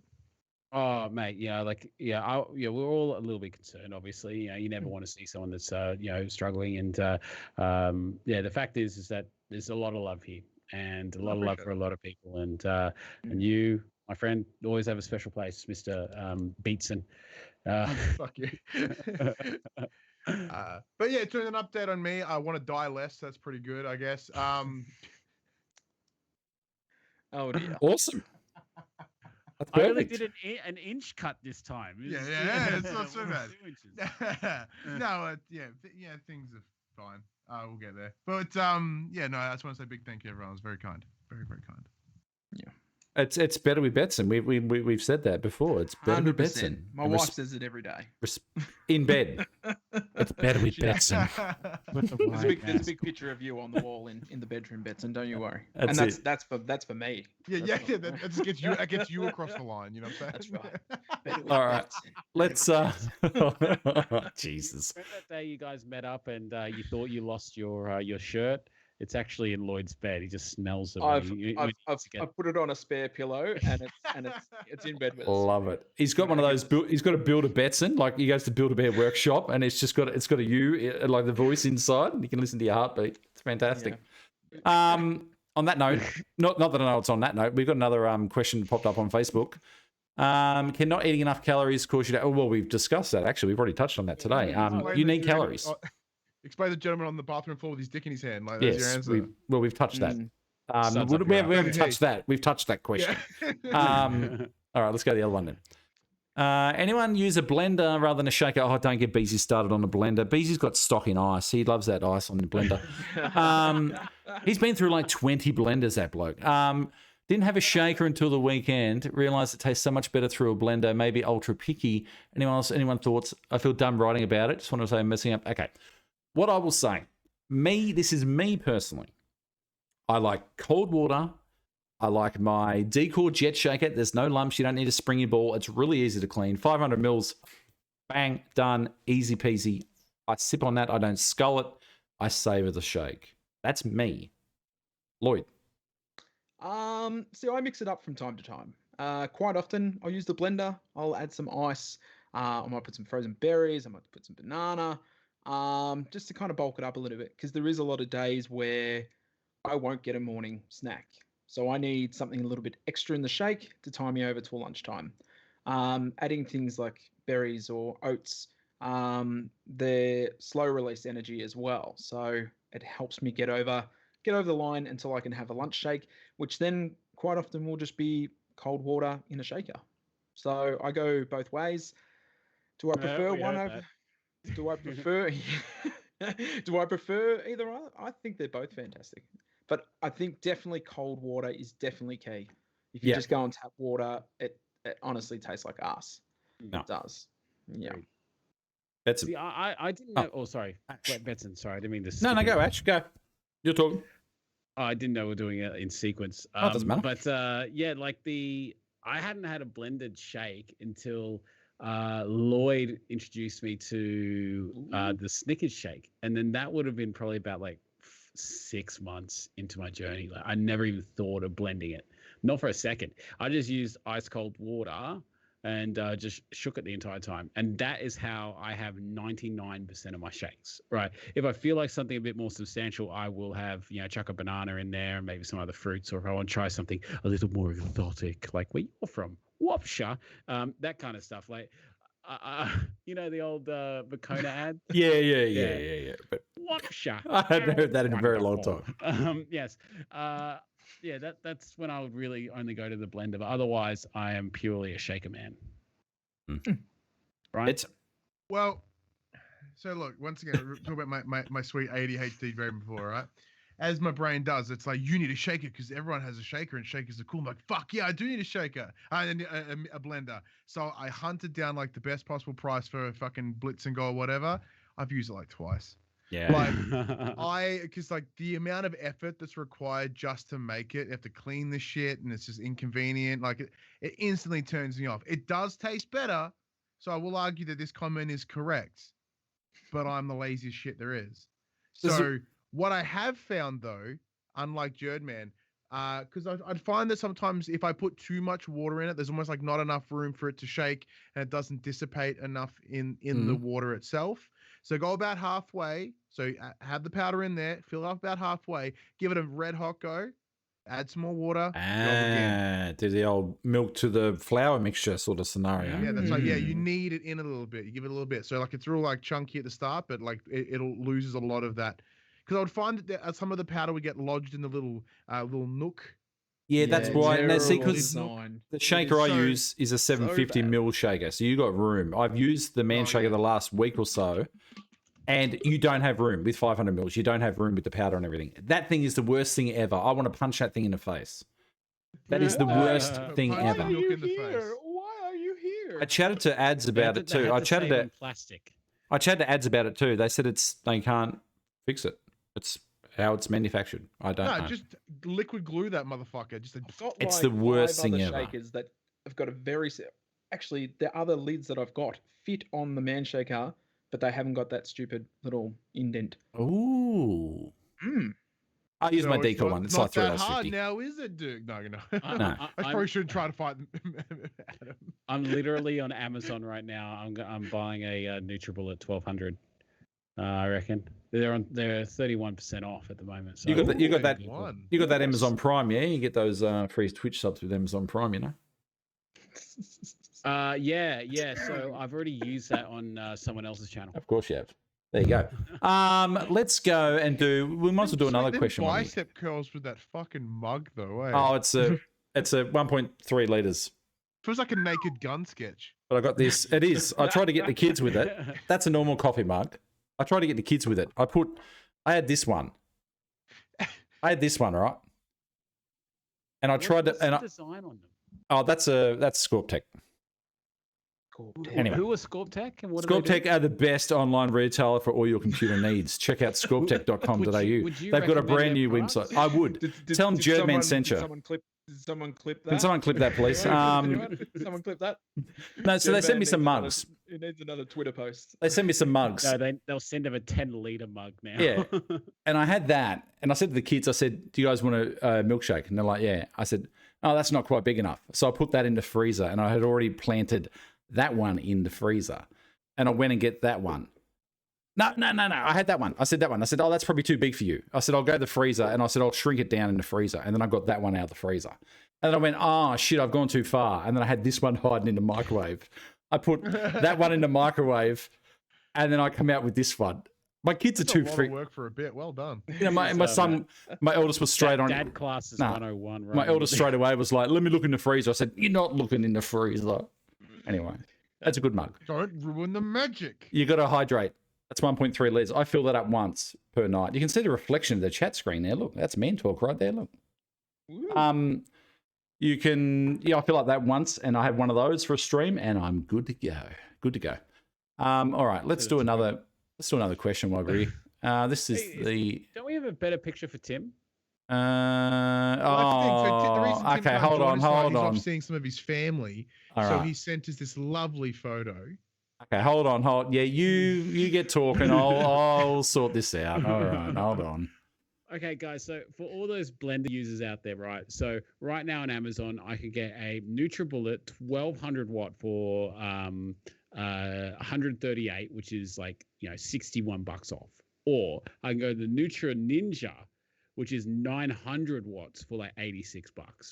Oh, mate, we're all a little bit concerned. Obviously, you know, you never want to see someone that's you know, struggling, and the fact is that there's a lot of love here, and a lot of love for a lot of people, and you, my friend, always have a special place, Mr. Beatson. Fuck you. But yeah, doing an update on me. I want to die less. That's pretty good, I guess. Oh dear. Awesome. That's I only perfect. did an inch cut this time. Yeah, it's not so bad. 2 inches. No, things are fine. We'll get there. But no, I just want to say big thank you, everyone. It was very kind, very, very kind. It's better with Betson. We've said that before. It's better with 100%. Betson. My wife says it every day. In bed. It's better with She does. Betson. There's a big picture of you on the wall in the bedroom, Betson. Don't you worry. That's and it. that's for me. That just gets you across the line. You know what I'm saying? That's right. All right. Let's Jesus. Remember that day you guys met up and you thought you lost your shirt? It's actually in Lloyd's bed. He just smells it. I've put it on a spare pillow and it's in bed with us. Love it. He's got one of those. He's got a Build a Betson. Like he goes to Build a Bear workshop, and it's got a you like the voice inside, and you can listen to your heartbeat. It's fantastic. On that note, not that I know it's on that note, we've got another question popped up on Facebook. Can not eating enough calories cause you to? Oh, well, we've discussed that actually. We've already touched on that today. You need calories. Explain the gentleman on the bathroom floor with his dick in his hand. Like, that's your Yes, answer. we've touched that. Sounds We like haven't touched that. We've touched that question. All right, let's go to the other one then. Anyone use a blender rather than a shaker? Oh, don't get Beezy started on a blender. Beezy's got stock in ice. He loves that ice on the blender. He's been through like 20 blenders, that bloke. Didn't have a shaker until the weekend. Realised it tastes so much better through a blender. Maybe ultra picky. Anyone thoughts? I feel dumb writing about it. Just want to say I'm messing up. Okay. What I will say, this is me personally. I like cold water. I like my Decor jet shaker. There's no lumps. You don't need a springy ball. It's really easy to clean. 500 mils, bang, done, easy peasy. I sip on that. I don't scull it. I savor the shake. That's me. Lloyd. So I mix it up from time to time. Quite often I'll use the blender. I'll add some ice. I might put some frozen berries. I might put some banana. Just to kind of bulk it up a little bit, because there is a lot of days where I won't get a morning snack. So I need something a little bit extra in the shake to tie me over till lunchtime. Adding things like berries or oats, they're slow release energy as well. So it helps me get over the line until I can have a lunch shake, which then quite often will just be cold water in a shaker. So I go both ways. Do I prefer we one heard over? Do I prefer? Do I prefer either? I think they're both fantastic, but I think definitely cold water is definitely key. If you Yeah. just go on tap water, it honestly tastes like ass. No. It does. Yeah. Agreed. That's See, I didn't know. Oh, sorry, Betson. Sorry, I didn't mean to. no, skip go, in. Ash, go. You're talking. Oh, I didn't know we are doing it in sequence. Oh, it doesn't matter. But yeah, like I hadn't had a blended shake until Lloyd introduced me to the Snickers shake, and then that would have been probably about like 6 months into my journey. Like I never even thought of blending it, not for a second. I just used ice cold water and just shook it the entire time. And that is how I have 99% of my shakes, right? If I feel like something a bit more substantial, I will have, chuck a banana in there and maybe some other fruits, or if I want to try something a little more exotic, like where you're from, Wapsha, that kind of stuff. Like, the old Bacona ad? Yeah. But Wapsha. I hadn't heard that in a very long time. Yes. Yeah, that's when I would really only go to the blender. But otherwise, I am purely a shaker man. Right? Well, so look, once again, talk about my sweet ADHD dream before, right? As my brain does, it's like, you need a shaker because everyone has a shaker and shakers are cool. I'm like, fuck yeah, I do need a shaker and a blender. So I hunted down like the best possible price for a fucking Blitz and Go or whatever. I've used it like twice. Yeah. Like, because like the amount of effort that's required just to make it, you have to clean the shit and it's just inconvenient. Like it instantly turns me off. It does taste better. So I will argue that this comment is correct, but I'm the laziest shit there is. So what I have found though, unlike Jerdman, because I'd find that sometimes if I put too much water in it, there's almost like not enough room for it to shake and it doesn't dissipate enough in the water itself. So go about halfway. So have the powder in there, fill it up about halfway, give it a red hot go, add some more water, go again. Do the old milk to the flour mixture sort of scenario. Yeah, that's like, you need it in a little bit. You give it a little bit. So like it's real like chunky at the start, but like it'll loses a lot of that. Because I would find that some of the powder would get lodged in the little nook. Yeah, that's why. And see, because design. the shaker I use is a 750 mil shaker, so you got room. I've used the shaker the last week or so, and you don't have room with 500 mils. You don't have room with the powder and everything. That thing is the worst thing ever. I want to punch that thing in the face. That is the worst thing ever. Why are you here? I chatted to ads about it too. I chatted to ads about it too. They said they can't fix it. It's how it's manufactured. I don't know. Just liquid glue that motherfucker. It's the worst thing ever. Shakers that have got a very actually the other lids that I've got fit on the man shaker, but they haven't got that stupid little indent. Ooh. I use my decal one. It's like not that $3.50. hard now, is it, Duke? No. No. I probably shouldn't try to fight Adam. I'm literally on Amazon right now. I'm buying a NutriBullet 1200. I reckon they're 31% off at the moment. So you got that Amazon Prime, yeah? You get those free Twitch subs with Amazon Prime, you know? Yeah. So I've already used that on someone else's channel. Of course you have. There you go. Let's go and we might as well do another question. Bicep curls with that fucking mug though. Eh? Oh, it's a 1.3 liters. Feels like a Naked Gun sketch. But I got this. It is. I tried to get the kids with it. That's a normal coffee mug. I tried to get the kids with it. I had this one. Right? And I tried to. What's the design on them? Oh, that's Scorptech. Anyway. Who was Scorptech and what Scorptech are the best online retailer for all your computer needs. Check out scorptech.com.au. They've got a brand new website. I would. Tell them Jerdman sent you. Did someone clip that? Can someone clip that, please? Someone clip that? No, so they sent me some mugs. It needs another Twitter post. They sent me some mugs. No, they'll send him a 10-liter mug now. Yeah. And I had that. And I said to the kids, I said, do you guys want a milkshake? And they're like, yeah. I said, oh, that's not quite big enough. So I put that in the freezer, and I had already planted that one in the freezer. And I went and get that one. No. I had that one. I said that one. I said, oh, that's probably too big for you. I said, I'll go to the freezer. And I said, I'll shrink it down in the freezer. And then I got that one out of the freezer. And then I went, oh, shit, I've gone too far. And then I had this one hiding in the microwave. I put that one in the microwave. And then I come out with this one. My kids are too freak. Work for a bit. Well done. You know, my son, my eldest was straight on. Dad class is 101. Right? My eldest straight away was like, let me look in the freezer. I said, you're not looking in the freezer. Anyway. That's a good mug. Don't ruin the magic. You got to hydrate. That's 1.3 litres. I fill that up once per night. You can see the reflection of the chat screen there. Look, that's men talk right there. Look. You can, I fill up that once, and I have one of those for a stream, and I'm good to go. Good to go. All right, let's do another question while we're here. This is Don't we have a better picture for Tim? The reason Tim okay. can't Hold join on, us tonight, hold he's on. off seeing some of his family, All so right. he sent us this lovely photo. Okay, hold on. Yeah, you get talking. I'll sort this out. All right, hold on. Okay, guys. So for all those blender users out there, right? So right now on Amazon, I could get a NutriBullet 1200 watt for 138, which is like $61 off. Or I can go to the Nutra Ninja, which is 900 watts for like $86,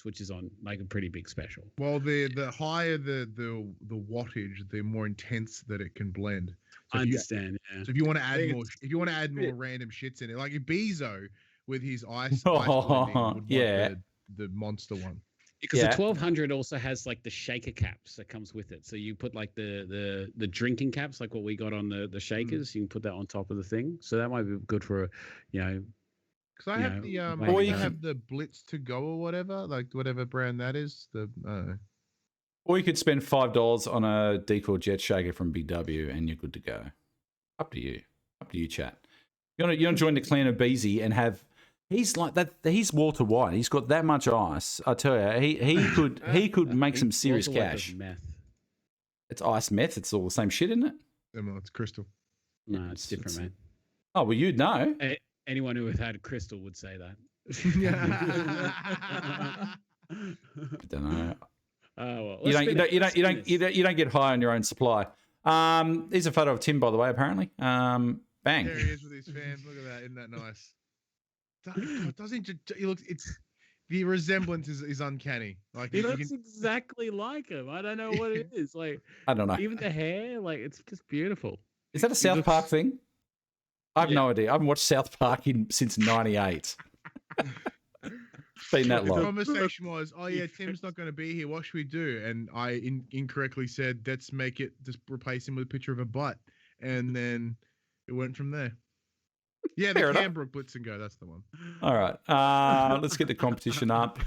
which is on like a pretty big special. Well, the higher the wattage, the more intense that it can blend. So I understand. So if you want to add think more, it's if you want to add more random shits in it, like Bezo with his ice blending would yeah. want the monster one. Because the 1200 also has like the shaker caps that comes with it. So you put like the drinking caps, like what we got on the shakers. You can put that on top of the thing. So that might be good for, Because I have the or I have the Blitz to go or whatever, like whatever brand that is. Or you could spend $5 on a Decor jet shaker from Big W, and you're good to go. Up to you. Up to you, chat. You want to join the clan of Beezy and have. He's like that. He's Walter White. He's got that much ice. I tell you, he could make some serious cash. Meth. It's ice meth. It's all the same shit, isn't it? Well, it's crystal. No, it's different, man. Oh well, you'd know. Anyone who has had crystal would say that. I don't know. Well, You don't get high on your own supply. Here's a photo of Tim, by the way. Apparently, bang. There he is with his fans. Look at that. Isn't that nice? He looks. It's the resemblance is uncanny. Like he looks exactly like him. I don't know what it is. Like I don't know. Even the hair, like it's just beautiful. Is that a South Park thing? I have no idea. I haven't watched South Park since '98. Been that long. The conversation was, "Oh yeah, Tim's not going to be here. What should we do?" And I incorrectly said, "Let's make it just replace him with a picture of a butt," and then it went from there. Yeah, the Cambrook Blitz and Go. That's the one. All right. Let's get the competition up.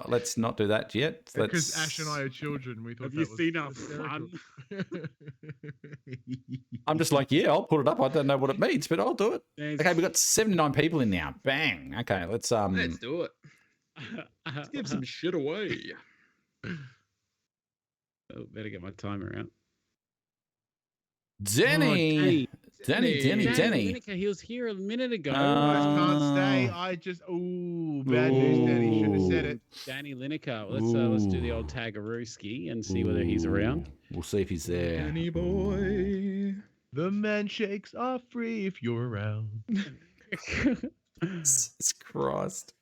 Let's not do that yet. Because Ash and I are children. We thought. Have you seen our fun? I'm just like, yeah, I'll put it up. I don't know what it means, but I'll do it. Okay, we've got 79 people in now. Bang. Okay, let's do it. Let's give some shit away. Oh, better get my timer out. Danny. Lineker, he was here a minute ago. I can't stay. I just bad news, Danny. Should have said it. Danny Lineker. Let's do the old Tagarooski and see whether he's around. We'll see if he's there. Danny boy. The manshakes are free if you're around. Jesus Christ.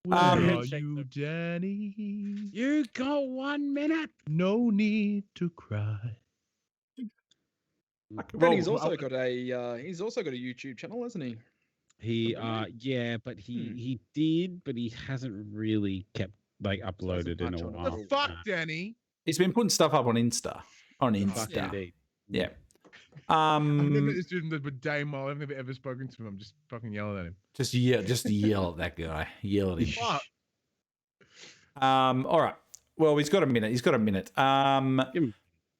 Where are you, Danny? You got 1 minute. No need to cry. Danny's also got a YouTube channel, hasn't he? But he did, but he hasn't really kept uploaded in a while. The fuck, Danny? He's been putting stuff up on Insta. Yeah. I've never met this dude with Dame Mole. I've never ever spoken to him. I'm just fucking yelling at him. Just yell at that guy. Yell at him. Fuck. All right. Well, he's got a minute.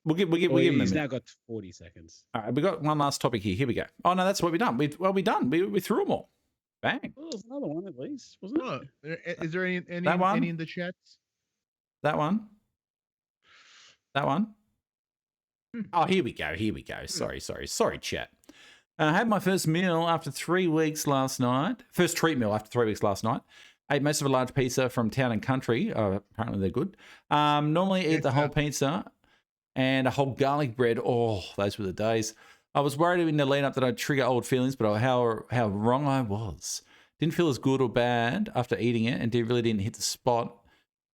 We'll give him a minute. He's now got 40 seconds. All right, we got one last topic here. Here we go. Oh no, that's what we've done. We're done. We threw them all. Bang. Well, there's another one at least, wasn't it? Is there any in the chats? That one. Oh, here we go. Sorry, chat. I had my first meal after 3 weeks last night. First treat meal after 3 weeks last night. Ate most of a large pizza from Town and Country. Apparently they're good. Normally eat the whole pizza and a whole garlic bread. Oh, those were the days. I was worried in the lead up that I'd trigger old feelings, but how wrong I was. Didn't feel as good or bad after eating it and really didn't hit the spot.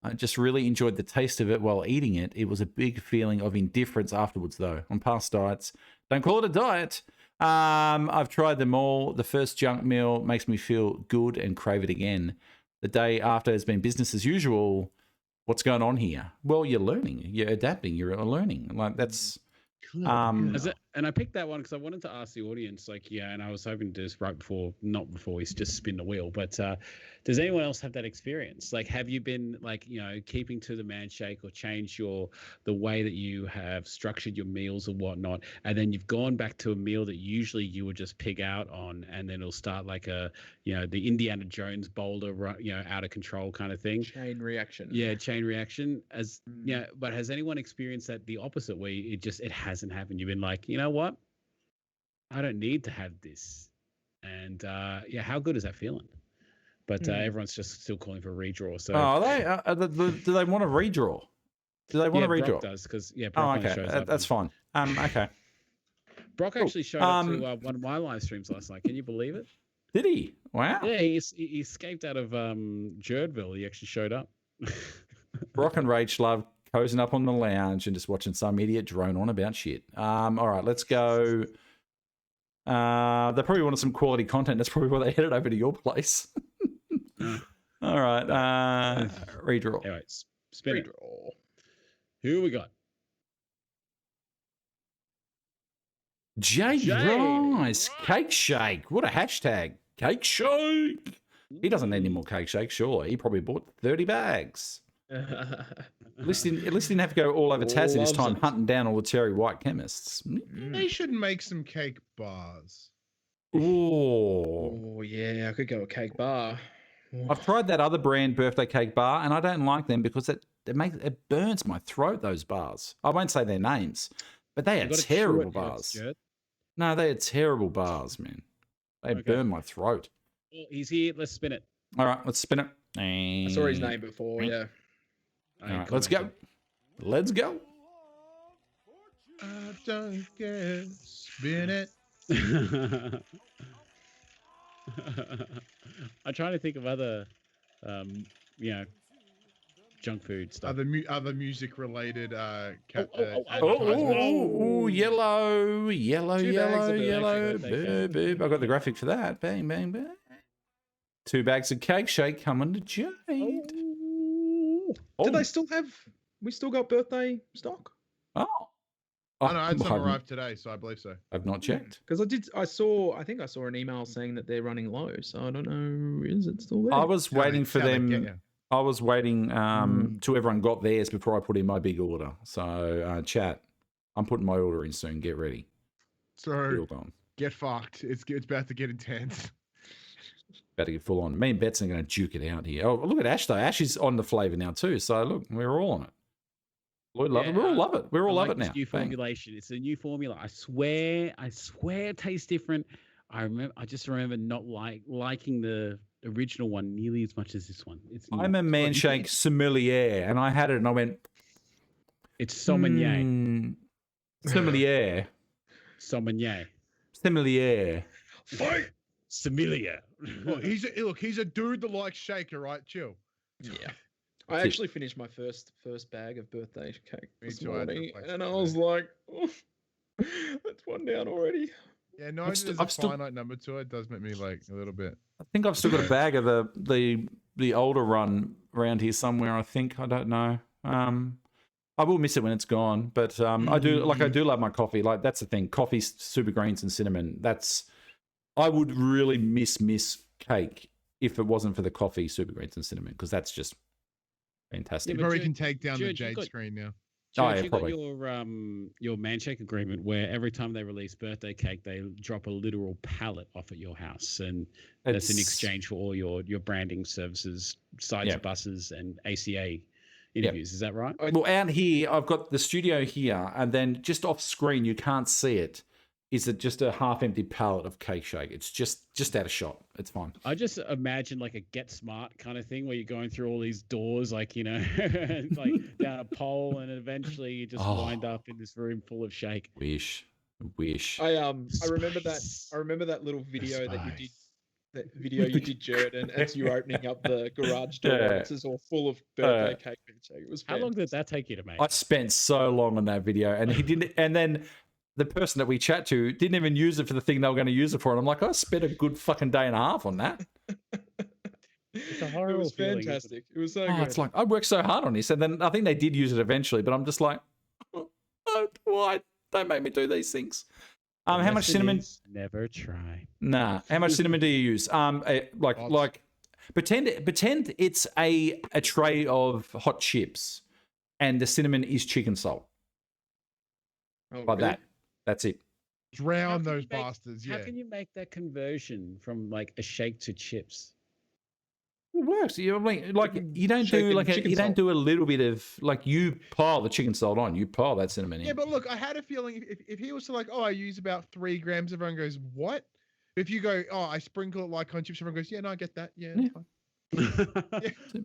I just really enjoyed the taste of it while eating it. It was a big feeling of indifference afterwards, though. On past diets, don't call it a diet. I've tried them all. The first junk meal makes me feel good and crave it again. The day after has been business as usual. what's going on here? Well, you're learning, you're adapting, you're learning. Like that's. And I picked that one because I wanted to ask the audience, like, and I was hoping to just not before we just spin the wheel, but does anyone else have that experience? Like, have you been like, keeping to the manshake or changed the way that you have structured your meals or whatnot, and then you've gone back to a meal that usually you would just pig out on, and then it'll start like the Indiana Jones boulder, out of control kind of thing. Chain reaction. Yeah, chain reaction. But has anyone experienced that the opposite, where it hasn't happened? You've been like, you know what? I don't need to have this. And how good is that feeling? But everyone's just still calling for a redraw. So do they want a redraw? Do they want a redraw? Brock does, because Brock okay, shows up. that's fine. Okay. Brock actually showed up to one of my live streams last night. Can you believe it? Did he? Wow. Yeah, he escaped out of Jerdville. He actually showed up. Brock and Rach love cozying up on the lounge and just watching some idiot drone on about shit. All right, let's go. They probably wanted some quality content. That's probably why they headed over to your place. All right, redraw. Anyway, spin it. Who we got? Jay Rice, Cake Shake. What a hashtag. Cake Shake. He doesn't need any more Cake Shake, surely. He probably bought 30 bags. At least he didn't have to go all over Tassie this time hunting down all the cherry white chemists. They should make some cake bars. Oh, yeah, I could go a cake bar. I've tried that other brand birthday cake bar, and I don't like them because it burns my throat, those bars. I won't say their names, but they are terrible bars. No, they are terrible bars, man. They burn my throat. Well, he's here. Let's spin it. All right, let's spin it. I saw his name before, yeah. All right, let's go. Let's go. I don't care. Spin it. I'm trying to think of other, junk food stuff. Other music related. Yellow. Boop, boop. I got the graphic for that. Bang, bang, bang. 2 bags of Cake Shake coming to Jade. Did they still have? We still got birthday stock? Oh. I know, I had some arrived today, so I believe so. I've not checked. Because I saw an email saying that they're running low, so I don't know, is it still there? I was waiting for them. I was waiting till everyone got theirs before I put in my big order. So, chat, I'm putting my order in soon. Get ready. So, get fucked. It's about to get intense. About to get full on. Me and Bets are going to duke it out here. Oh, look at Ash, though. Ash is on the flavour now, too. So, look, we're all on it. Lloyd love it. We all love it. We all love it now. New formulation. It's a new formula. I swear it tastes different. I just remember not liking the original one nearly as much as this one. I'm a manshake sommelier, and I had it, and I went. It's sommelier. Sommelier. Sommelier. Sommelier. Fight. Sommelier. Well, he's a dude that likes shaker, right? Chill. Yeah. I actually finished my first bag of birthday cake this morning, and I was today. like, oh, that's one down already. Yeah, no, there's a finite number to it. It does make me like a little bit. I think I've still got a bag of the older run around here somewhere. I think, I don't know. I will miss it when it's gone, but I do love my coffee. Like, that's the thing. Coffee, super greens, and cinnamon. I would really miss cake if it wasn't for the coffee, super greens, and cinnamon, because that's just fantastic. You probably can take down the Jade screen now. George, you got your manshake agreement where every time they release birthday cake, they drop a literal pallet off at your house, and that's in exchange for all your branding services, sides, buses, and ACA interviews. Is that right? Well, out here, I've got the studio here, and then just off screen, you can't see it. Is it just a half-empty pallet of Cake Shake? It's just out of shot. It's fine. I just imagine like a Get Smart kind of thing where you're going through all these doors, like, like down a pole, and eventually you just wind up in this room full of shake. Wish. I remember that. I remember that little video that you did. That video you did, Jared, and as you opening up the garage door, it's all full of birthday cake and shake. It was. How long did that take you to make? I spent so long on that video, and he didn't. And then the person that we chat to didn't even use it for the thing they were going to use it for. And I'm like, I spent a good fucking day and a half on that. It's a It horrible was feeling, isn't it? fantastic. It was so Oh, good. it's like I worked so hard on this, and then I think they did use it eventually, but I'm just like, why? Don't make me do these things. The How much lesson cinnamon? is never try. Nah. How much cinnamon do you use? Lots. Pretend it's a tray of hot chips, and the cinnamon is chicken salt. Oh, Like really? that. That's it. Drown can you those make- bastards. How Yeah. can you make that conversion from like a shake to chips? It works. You like you don't Shake do in like chicken you don't salt. do a little bit of like you pile the chicken salt on. You pile that cinnamon in. Yeah, but look, I had a feeling if he was to like, oh, I use about 3 grams, everyone goes, what? If you go, oh, I sprinkle it like on chips, everyone goes, yeah, no, I get that. Yeah, it's fine.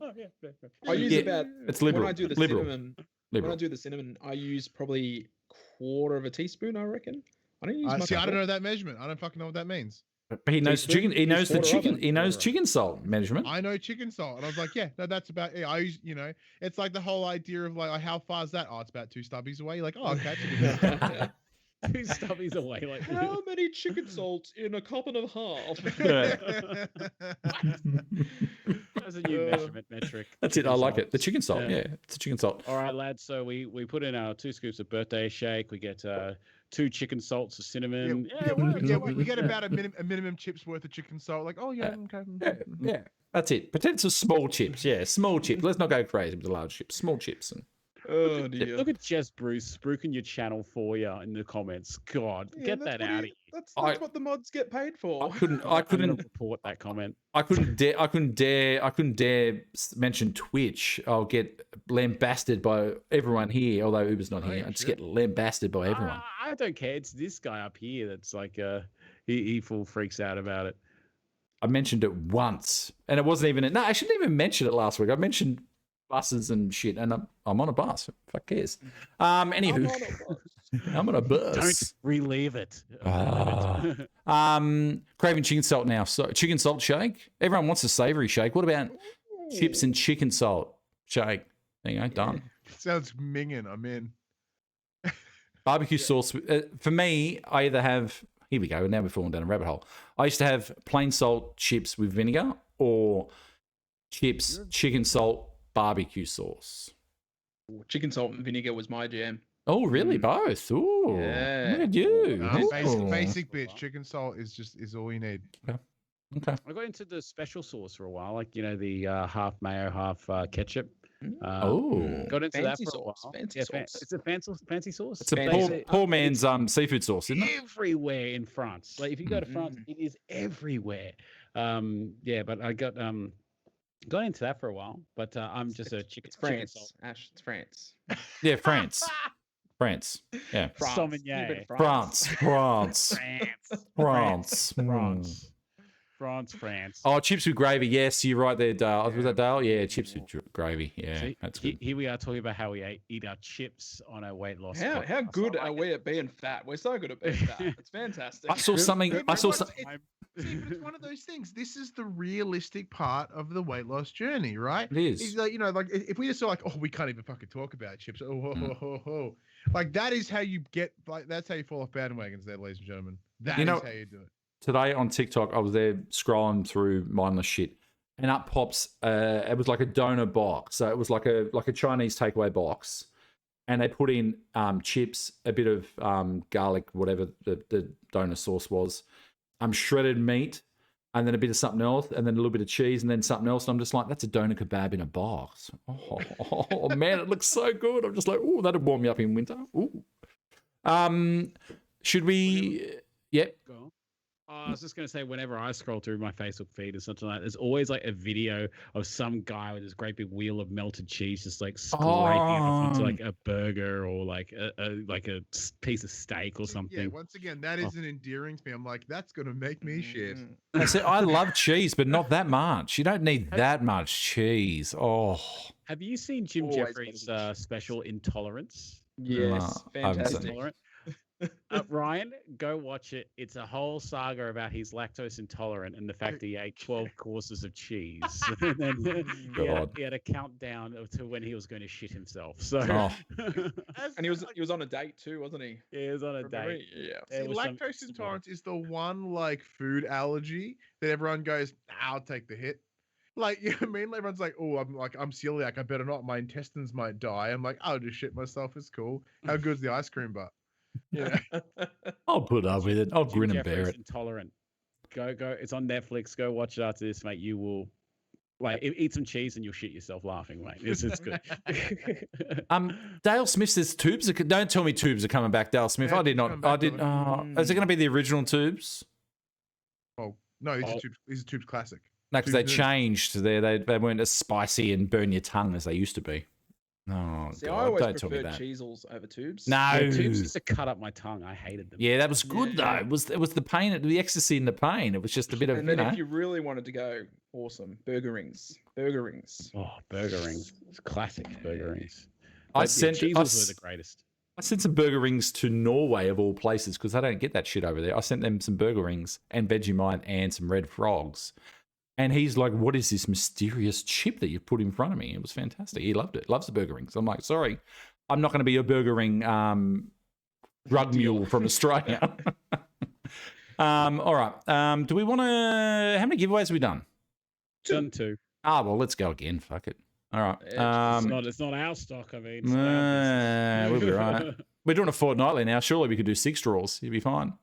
Oh, yeah, fair. I use Yeah, about it's liberal. when I do the Liberal. cinnamon. Liberal. When I do the cinnamon, I use probably quarter of a teaspoon. I reckon. I don't use much. See, I at don't all. know that measurement. I don't fucking know what that means. But he knows the Teaspoon? chicken. He knows the Quarter of chicken. it. He knows Quarter of it. chicken salt measurement. I know chicken salt, and I was like, yeah, no, that's about it. I use, it's like the whole idea of like, how far is that? Oh, it's about 2 stubbies away. You're like, oh, okay. That's a good Yeah. 2 stubbies away. Like, How many chicken salts in a cup and a half? that's a new measurement metric. That's it. I chicken like it. salts. The chicken salt. Yeah. Yeah, it's a chicken salt. All right, lads. So we put in our 2 scoops of birthday shake. We get 2 chicken salts of cinnamon. we get about a minimum chips worth of chicken salt. Like, oh yeah, okay. Yeah, that's it. Pretend it's a small chips. Yeah, small chips. Let's not go crazy with the large chips. Small chips. And Oh dear. Look at Jess Bruce spruiking your channel for you in the comments. God, Yeah, get that's that what out of he- you. That's I- what the mods get paid for. I couldn't I'm gonna report that comment. I couldn't dare mention Twitch. I'll get lambasted by everyone here. Although Uber's not here, I just get lambasted by everyone. I don't care. It's this guy up here that's like he full freaks out about it. I mentioned it once, and it wasn't even. No, I shouldn't even mention it last week. I mentioned buses and shit, and I'm on a bus. Fuck cares. Anywho, I'm on a bus. Don't relieve it. Craving chicken salt now. So chicken salt shake. Everyone wants a savory shake. What about chips and chicken salt shake? There you go, done. Sounds minging. I'm in. Barbecue sauce. For me, I either have. Here we go. Now we're falling down a rabbit hole. I used to have plain salt chips with vinegar, or chips, chicken salt, barbecue sauce. Chicken salt and vinegar was my jam. Oh, really? Both? Ooh, Yeah. look at you. No, Ooh. basic bitch. Chicken salt is all you need. Okay. I got into the special sauce for a while, like the half mayo, half ketchup. Oh, Got into Fancy that for a sauce, while. fancy Yeah, sauce. it's a fancy sauce. it's a Fancy. poor man's seafood sauce, isn't it? Everywhere in France. Like if you go to France, it is everywhere. Yeah, but I got into that for a while. But I'm just a chicken. It's chicken France, salt. Ash. It's France. Yeah, France. Yeah. France. Sauvignon. You've been France. France. France. France. France. Oh, chips with gravy. Yes, you're right there, Dale. Was that Dale? Yeah, chips with gravy. Yeah, See, that's good. Here we are talking about how we eat our chips on our weight loss. How podcast. good I are like we at being fat? We're so good at being fat. It's fantastic. I saw something. I saw some. See, but it's one of those things. This is the realistic part of the weight loss journey, right? It is. It's like, like if we just saw like, oh, we can't even fucking talk about chips. Like that is how you get. Like that's how you fall off bandwagons, there, ladies and gentlemen. That is how you do it. Today on TikTok, I was there scrolling through mindless shit, and up pops. It was like a donor box, so it was like a Chinese takeaway box, and they put in chips, a bit of garlic, whatever the donor sauce was, shredded meat, and then a bit of something else, and then a little bit of cheese, and then something else. And I'm just like, that's a donor kebab in a box. Oh man, it looks so good. I'm just like, oh, that'd warm me up in winter. Ooh. Should we? Yep. Go on. I was just going to say, whenever I scroll through my Facebook feed or something like that, there's always like a video of some guy with this great big wheel of melted cheese just like scraping it onto like a burger or like a piece of steak or something. Yeah, once again, that isn't endearing to me. I'm like, that's going to make me shit. I said, I love cheese, but not that much. You don't need that much cheese. Oh, Have you seen Jim Always Jeffries' gotta special Intolerance? Yes, I haven't seen fantastic. it. Intolerant? Ryan, go watch it. It's a whole saga about he's lactose intolerant and the fact that he ate 12 courses of cheese. And then he had a countdown to when he was going to shit himself. So, And he was on a date too, wasn't he? Yeah, he was on a date. Yeah. There See, was some- lactose intolerance is the one like food allergy that everyone goes, I'll take the hit. Like, you know what I mean? Everyone's like, oh, I'm celiac. I better not. My intestines might die. I'm like, I'll just shit myself. It's cool. How good's the ice cream, but yeah. I'll put up with it. I'll grin and bear it. Intolerant. Go. It's on Netflix. Go watch it after this, mate. You will eat some cheese and you'll shit yourself laughing, mate. It's good. Dale Smith says tubes. Don't tell me tubes are coming back. Dale Smith. Yeah, I did not. I did. Is it going to be the original tubes? Oh no, these are tubes classic. No, because they Tubes changed. They weren't as spicy and burn your tongue as they used to be. Oh, See, God, I always don't tell me preferred that. Cheezels over tubes. No, Tubes used to cut up my tongue. I hated them. Yeah, that was good though. It was the pain, the ecstasy and the pain. It was just a bit of, And then if you really wanted to go awesome, burger rings. Oh, burger rings. It's classic burger rings. Cheezels were the greatest. I sent some burger rings to Norway of all places because I don't get that shit over there. I sent them some burger rings and Vegemite and some red frogs. And he's like, what is this mysterious chip that you've put in front of me? It was fantastic. He loved it. Loves the burger rings. I'm like, sorry, I'm not going to be a burger ring drug mule from Australia. All right. Do we want to... How many giveaways have we done? Done 2. Well, let's go again. Fuck it. All right. It's not our stock, I mean. We'll be right. We're doing a fortnightly now. Surely we could do 6 draws. You'd be fine.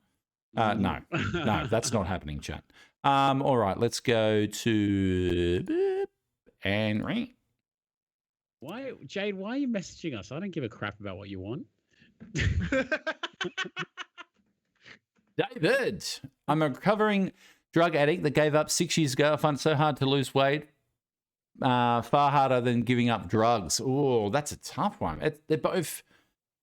No, that's not happening, chat. All right, let's go to and ring. Why, Jade? Why are you messaging us? I don't give a crap about what you want. David, I'm a recovering drug addict that gave up 6 years ago. I find it so hard to lose weight. Far harder than giving up drugs. Oh, that's a tough one. They're both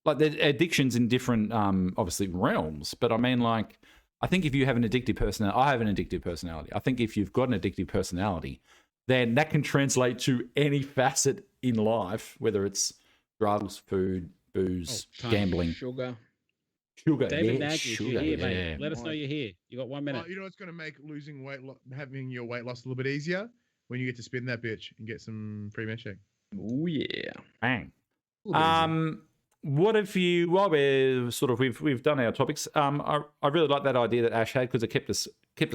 like they're addictions in different, obviously realms. But I mean, like, I think if you have an addictive personality, I have an addictive personality. I think if you've got an addictive personality, then that can translate to any facet in life, whether it's drugs, food, booze, gambling, sugar. David Nagy, if you're here, mate, let us know you're here. You got 1 minute. You know what's going to make losing weight, having your weight loss a little bit easier? When you get to spin that bitch and get some free manshake. Oh yeah. Bang. What if you, while we're sort of, we've done our topics, I really like that idea that Ash had because it kept us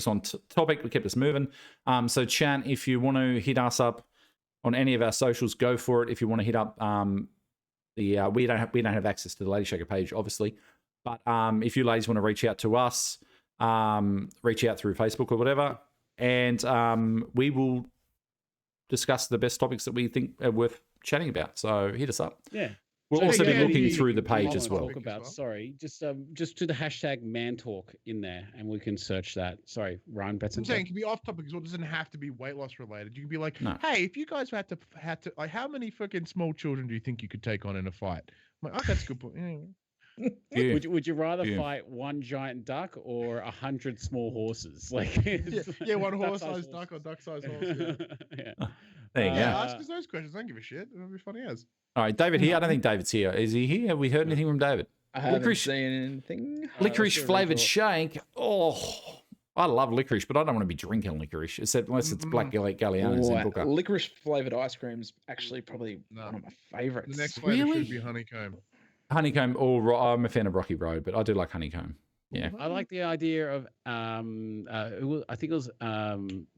on topic, it kept us moving. So Chan, if you want to hit us up on any of our socials, go for it. If you want to hit up we don't have access to the Lady Shaker page, obviously, but if you ladies want to reach out to us, reach out through Facebook or whatever, and we will discuss the best topics that we think are worth chatting about. So hit us up. Yeah. We'll also be looking through the page as well. Sorry, just do the hashtag man talk in there and we can search that. Sorry, Ryan Betson. I'm saying it can be off topic as well. It doesn't have to be weight loss related. You can be like, no. Hey, if you guys had to like, how many freaking small children do you think you could take on in a fight? I'm like, oh, that's a good point. Yeah. Would you rather fight one giant duck or 100 small horses? Like one horse-sized duck or duck-sized horse. Yeah. There you go. Ask us those questions. I don't give a shit. It'll be funny as. All right, David here. I don't think David's here. Is he here? Have we heard anything from David? I haven't seen anything. Licorice flavored shake. Oh, I love licorice, but I don't want to be drinking licorice, unless it's black Gallianos in Booker. Licorice flavored ice cream's actually probably one of my favorites. The next flavor should be honeycomb. Honeycomb, or I'm a fan of Rocky Road, but I do like honeycomb. Yeah, I like the idea of I think it was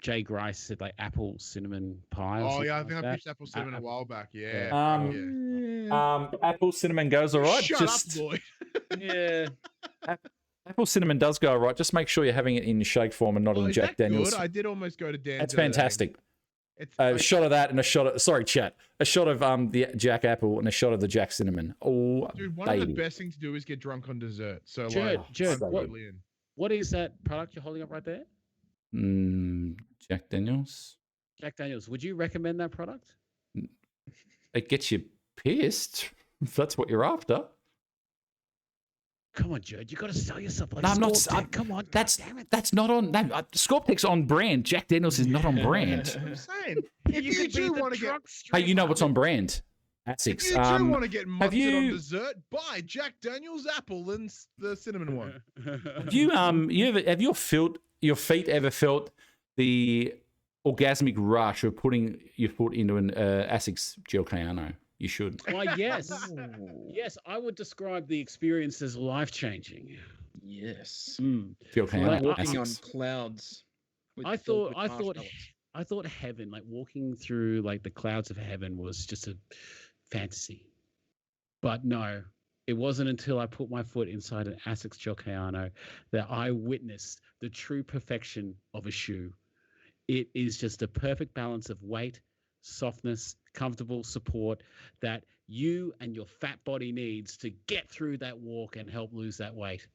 Jay Grice said like apple cinnamon pie. Oh yeah, I think I pitched apple cinnamon a while back. Yeah. Apple cinnamon goes all right. Shut up, boy. Yeah. Apple cinnamon does go all right. Just make sure you're having it in shake form and not in Jack Daniels. Good? I did almost go to Dan. That's fantastic. A shot of that and a shot of a shot of the Jack Apple and a shot of the Jack Cinnamon. Oh, dude, one baby. of the best things to do is get drunk on dessert. So Jared, totally what is that product you're holding up right there? Jack Daniels. Jack Daniels. Would you recommend that product? It gets you pissed. If that's what you're after. Come on, Jude. You got to sell yourself like. No, I'm not. Come on. That's not on. Scorptec's on brand. Jack Daniels is not on brand. I'm saying, if you do want to get, hey, you know what's on brand? Asics. If you do want to get mustard on dessert, buy Jack Daniels apple and the cinnamon one. Have your feet ever felt the orgasmic rush of putting your foot into an Asics Gel Cayano? You should. Why, yes. Yes, I would describe the experience as life-changing. Yes. Gel Cayano. Like walking on clouds. I thought I thought heaven, like walking through like the clouds of heaven, was just a fantasy. But no, it wasn't until I put my foot inside an Asics Giocano that I witnessed the true perfection of a shoe. It is just a perfect balance of weight, softness, comfortable support that you and your fat body needs to get through that walk and help lose that weight.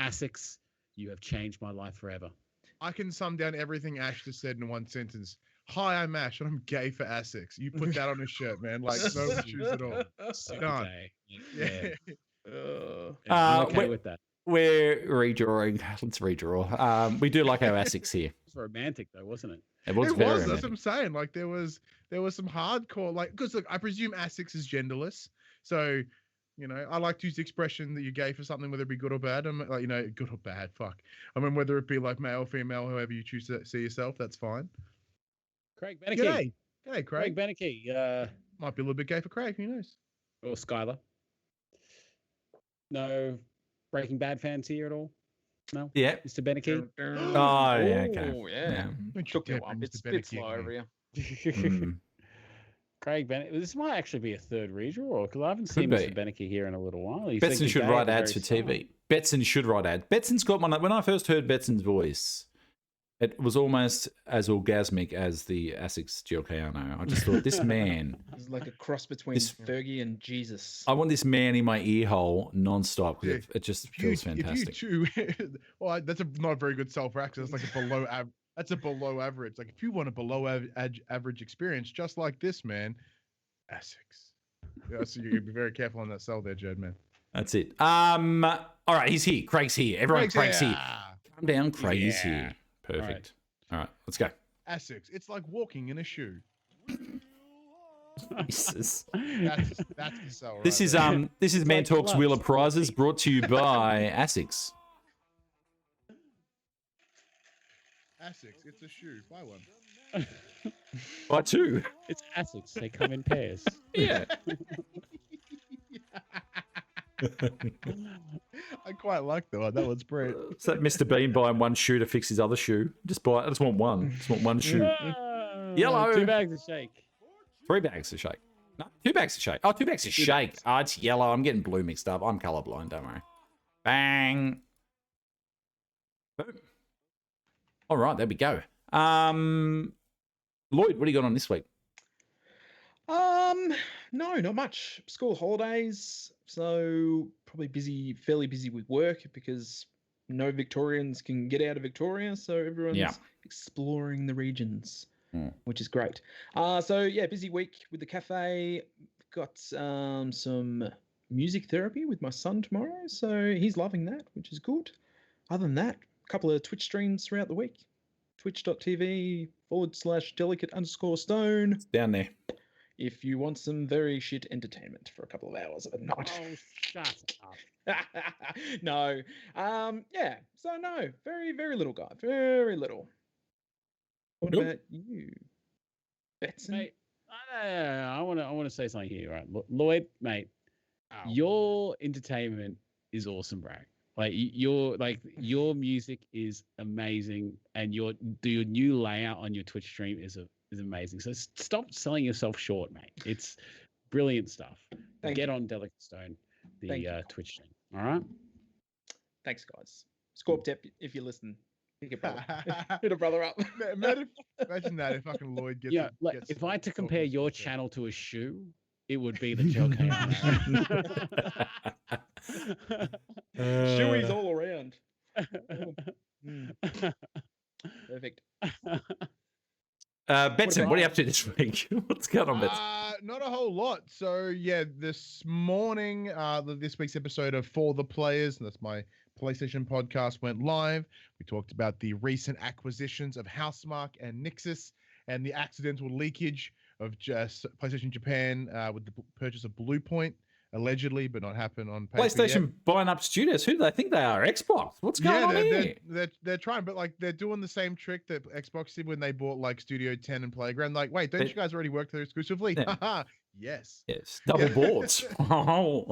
Asics, you have changed my life forever. I can sum down everything Ash just said in one sentence. Hi, I'm Ash, and I'm gay for Asics. You put that on a shirt, man. Like, no issues at all. Done. Yeah. Uh, I'm okay with that. We're redrawing. Let's redraw. We do like our Asics here. It was romantic though, wasn't it? It was It very was. That's romantic. what I'm saying. Like, there was some hardcore, like, because look, I presume Asics is genderless. So, you know, I like to use the expression that you're gay for something, whether it be good or bad. I'm like, you know, good or bad. Fuck. I mean, whether it be like male, female, however you choose to see yourself, that's fine. Craig Beneke. G'day. G'day, Craig Craig. Beneke. Might be a little bit gay for Craig. Who knows? Or Skylar. No Breaking Bad fans here at all? No? Yeah. Mr. Beneke? Oh, yeah, okay. Oh, yeah. Don't you Took me a dare while. bring Bit, Mr. bit Beneke slow in over here. here. Mm. Craig Beneke. This might actually be a third redraw because I haven't seen Could Mr. be. Beneke here in a little while. He's Betson like should gay write at the ads for very start. TV. Betson should write ads. Betson's got one. When I first heard Betson's voice, it was almost as orgasmic as the Asics Giocano. I just thought, this man, It's like a cross between This- Fergie and Jesus. I want this man in my ear hole nonstop because it just feels fantastic. If you two, well, that's not a very good self-practice. That's like a below average. That's a below average. Like if you want a below average experience, just like this man, Asics. Yeah, so you be very careful on that sell there, Jed, man. That's it. All right, he's here. Craig's here. Everyone, Craig's here. Calm down, Craig is Yeah. here. Perfect. All right, let's go. Asics. It's like walking in a shoe. Jesus. That's the sell. Right This is there. this is Man like Talks gloves Wheel of for your Prizes feet. brought to you by Asics. Asics. It's a shoe. Buy one. By two. It's Asics. They come in pairs. Yeah. I quite like that one. That one's great. It's that Mr. Bean buying one shoe to fix his other shoe. I just want one. Just want one shoe. Yellow. 2 bags of shake. 3 bags of shake. No, 2 bags of shake. Oh, 2 bags of shake. Oh, it's yellow. I'm getting blue mixed up. I'm colorblind. Don't worry. Bang. Boom. All right, there we go. Lloyd, what do you got on this week? No, not much. School holidays, so probably fairly busy with work because no Victorians can get out of Victoria, so everyone's exploring the regions, which is great. So yeah, busy week with the cafe. Got some music therapy with my son tomorrow, so he's loving that, which is good. Other than that, a couple of Twitch streams throughout the week. Twitch.tv/delicate_stone. Down there. If you want some very shit entertainment for a couple of hours at night. Oh, shut up. No. Yeah. So no, very, very little, guy. Very little. What Nope. about you, Betson? Mate, I want to say something here, right? Lloyd, mate, Ow. your entertainment is awesome, bro. Like your music is amazing, and your new layout on your Twitch stream is amazing. So stop selling yourself short, mate. It's brilliant stuff. Thank Get you. on Delicate Stone, Thank the you. Twitch stream. All right. Thanks, guys. Scorptep, if you listen, hit a brother, hit a brother up. Imagine that if fucking Lloyd gets. Yeah, like gets if I had to talking compare to your Scorptep. channel to a shoe, it would be the Joker. Shoeies all around. Perfect. Betson, what are you up to this week? What's going on, Betson? Not a whole lot. So yeah, this morning, this week's episode of For the Players, and that's my PlayStation podcast, went live. We talked about the recent acquisitions of Housemarque and Nixus, and the accidental leakage of just PlayStation Japan with the purchase of Bluepoint, allegedly, but not happen on paper PlayStation yet. buying up studios. Who do they think they are? Xbox. What's going on here? They're trying, but like they're doing the same trick that Xbox did when they bought like Studio 10 and Playground. Like, wait, don't you guys already work there exclusively? Yeah. Haha, yes. Yes, double boards. Oh.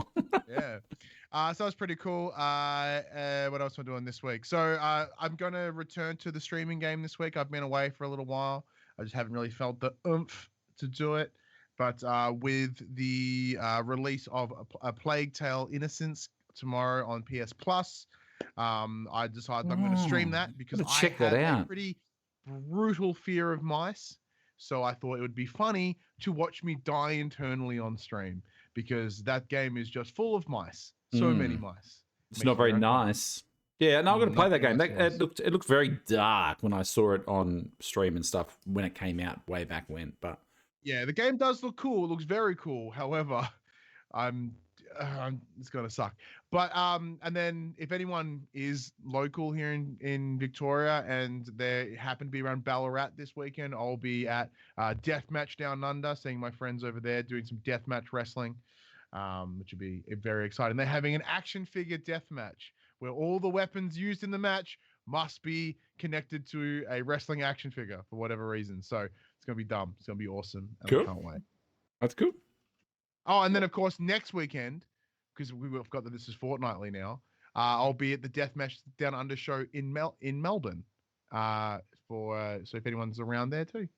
Yeah. So that's pretty cool. What else am I doing this week? So I'm going to return to the streaming game this week. I've been away for a little while. I just haven't really felt the oomph to do it. But with the release of A Plague Tale: Innocence tomorrow on PS Plus, I decided I'm going to stream that because I check that have a out. pretty brutal fear of mice. So I thought it would be funny to watch me die internally on stream because that game is just full of mice. So many mice. It's Makes not me very uncomfortable. nice. Yeah, no, I'm going to play that game. Nothing That, nice it looked very dark when I saw it on stream and stuff when it came out way back when. But Yeah, the game does look cool. It looks very cool. However, it's gonna suck. But and then if anyone is local here in Victoria and they happen to be around Ballarat this weekend, I'll be at Deathmatch Down Under, seeing my friends over there doing some deathmatch wrestling, which would be very exciting. They're having an action figure deathmatch where all the weapons used in the match must be connected to a wrestling action figure for whatever reason. So it's gonna be dumb. It's gonna be awesome. And Cool. I can't wait. that's good. Oh, and then of course next weekend, because we've got that this is fortnightly now, I'll be at the Deathmatch Down Under show in Melbourne. So if anyone's around there too.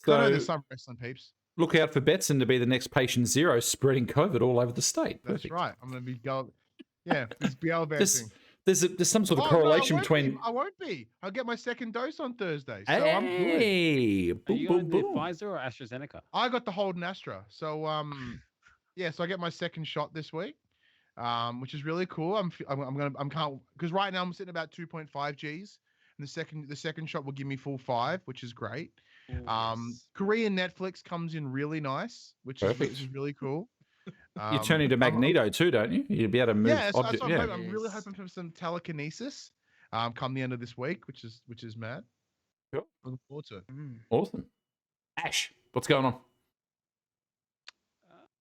So I know So there's some wrestling peeps. look out for Betson to be the next patient zero, spreading COVID all over the state. That's Perfect. right. I'm gonna be it's gallivanting. There's some sort of Oh, correlation no, between. I won't be. I'll get my second dose on Thursday, so I'm good. Hey, Are boom, you boom, on the boom. Pfizer or AstraZeneca? I got the Holden Astra, so so I get my second shot this week, which is really cool. I'm can't because right now I'm sitting about 2.5 Gs, and the second shot will give me full 5, which is great. Yes. Korean Netflix comes in really nice, which is really cool. You turn into Magneto too, don't you? You'd be able to move Yeah, so objects. Yeah. I'm really hoping for some telekinesis come the end of this week, which is mad. Cool. Looking forward to it. Awesome. Ash, what's going on?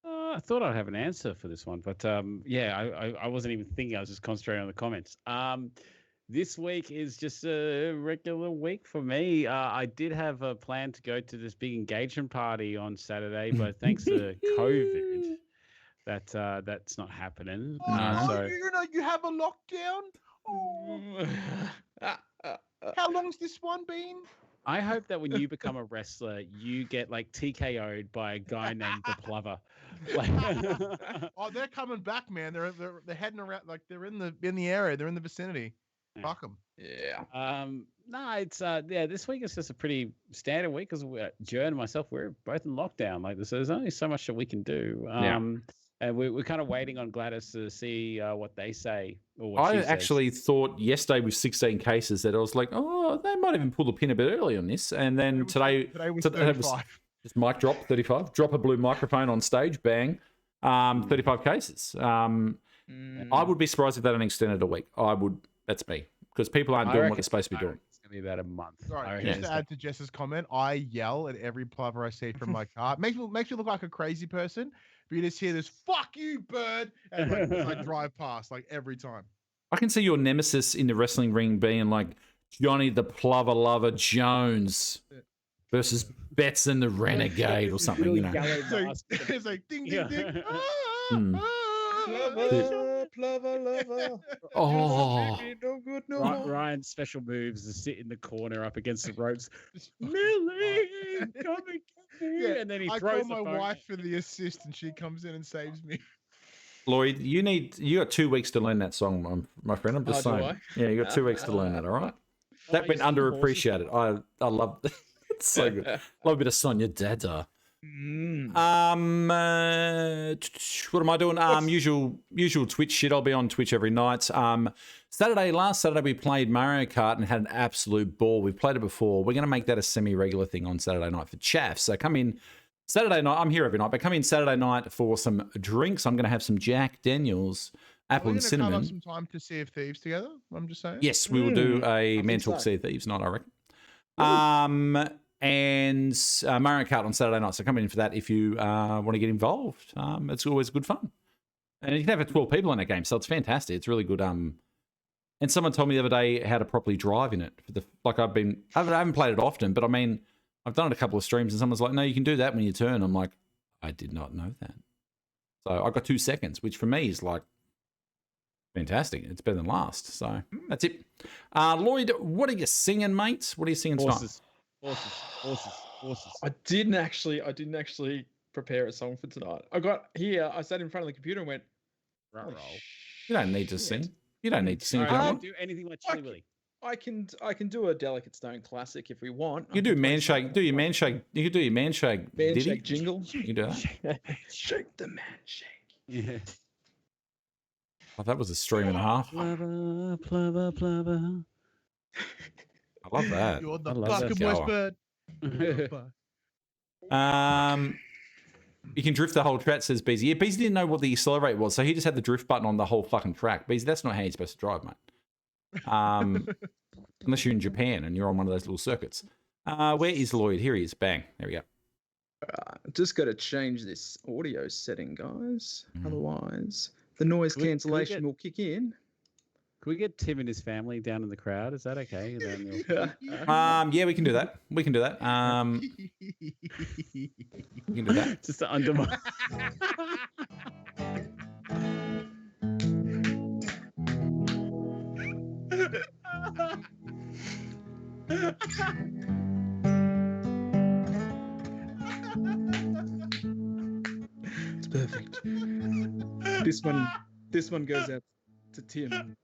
I thought I'd have an answer for this one, but I wasn't even thinking. I was just concentrating on the comments. This week is just a regular week for me. I did have a plan to go to this big engagement party on Saturday, but thanks to COVID, that's not happening. So you have a lockdown. Oh. How long's this one been? I hope that when you become a wrestler, you get like TKO'd by a guy named the Plover. Oh, they're coming back, man. They're heading around, like they're in the area. They're in the vicinity. Yeah. Fuck them. Yeah. No, it's this week is just a pretty standard week because Jer and myself, we're both in lockdown. Like there's only so much that we can do. And we're kind of waiting on Gladys to see what they say. Or what I she says. actually thought yesterday with 16 cases that I was like, oh, they might even pull the pin a bit early on this. And then today was 35. Just mic drop 35. Drop a blue microphone on stage. Bang. 35 cases. I would be surprised if they don't extend it a week. I would. That's me because people aren't doing what they're supposed to be doing. It's gonna be about a month. Sorry, just to add to Jess's comment, I yell at every plover I see from my car. Makes me look like a crazy person. But you just hear this "fuck you, bird" as I drive past, like every time. I can see your nemesis in the wrestling ring being like Johnny the Plover Lover Jones versus Betson the Renegade or something, you know. It's like ding ding ding. Lover. Oh, No good, no more. Ryan's special moves is sit in the corner up against the ropes. Millie, come and get me. Yeah, And then he I throws call the my phone. wife for the assist, and she comes in and saves me. Lloyd, you got 2 weeks to learn that song, my friend. I'm just Oh, do saying. I? Yeah, you got 2 weeks to learn that. All right. That went you sing horses? underappreciated. I love it. It's so good. Love a bit of Sonia Dada. Mm. What am I doing? Usual Twitch shit. I'll be on Twitch every night. Last Saturday we played Mario Kart and had an absolute ball. We've played it before. We're going to make that a semi-regular thing on Saturday night for chaff. So come in Saturday night. I'm here every night, but come in Saturday night for some drinks. I'm going to have some Jack Daniels, apple and cinnamon. Carve up some time to Sea of Thieves together. I'm just saying. Yes, we will do a Man Talk so. Sea of Thieves night, I reckon. And Mario Kart on Saturday night. So come in for that if you want to get involved. It's always good fun. And you can have 12 people in that game, so it's fantastic. It's really good. And someone told me the other day how to properly drive in it. I haven't played it often, but I mean, I've done it a couple of streams, and someone's like, no, you can do that when you turn. I'm like, I did not know that. So I got 2 seconds, which for me is like fantastic. It's better than last. So that's it. Lloyd, what are you singing, mate? What are you singing tonight? Horses. Horses. I didn't actually prepare a song for tonight. I sat in front of the computer and went, "Holy You don't need to shit." sing. You don't need to sing. All If you right, don't don't want. do anything like Chili Willy. I can do a Delicate Stone classic if we want. You do man shake. Do your man shake. You could do your man shake. Man Diddy. shake jingle. You can do that. Shake the man shake. Yeah. Oh, that was a stream and a half. Plubber, plubber, plubber. I love that. You're the I love that fucking worst shower. bird. You can drift the whole track, says Beezy. Yeah, Beezy didn't know what the accelerate was, so he just had the drift button on the whole fucking track. Beezy, that's not how you're supposed to drive, mate. Unless you're in Japan and you're on one of those little circuits. Where is Lloyd? Here he is. Bang. There we go. Just got to change this audio setting, guys. Mhm. Otherwise, the noise Can we cancellation get- will kick in. Can we get Tim and his family down in the crowd? Is that okay? Then we'll- Yeah, we can do that. We can do that. We can do that. Just to undermine. It's perfect. This one goes out to Tim.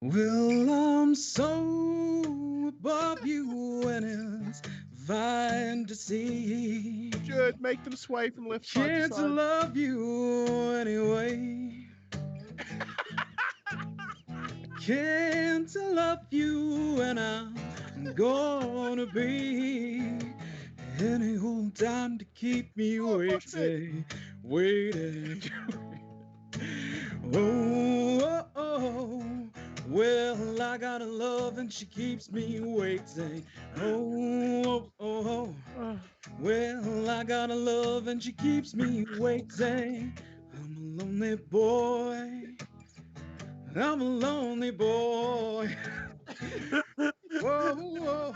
Well, I'm so above you, and it's fine to see. Should make them sway from left side to Can't side. love you anyway. Can't love you, and I'm gonna be any old time to keep me waiting, waiting. Oh, well, I got a love and she keeps me waiting. Oh, well, I got a love and she keeps me waiting. I'm a lonely boy. I'm a lonely boy. Whoa.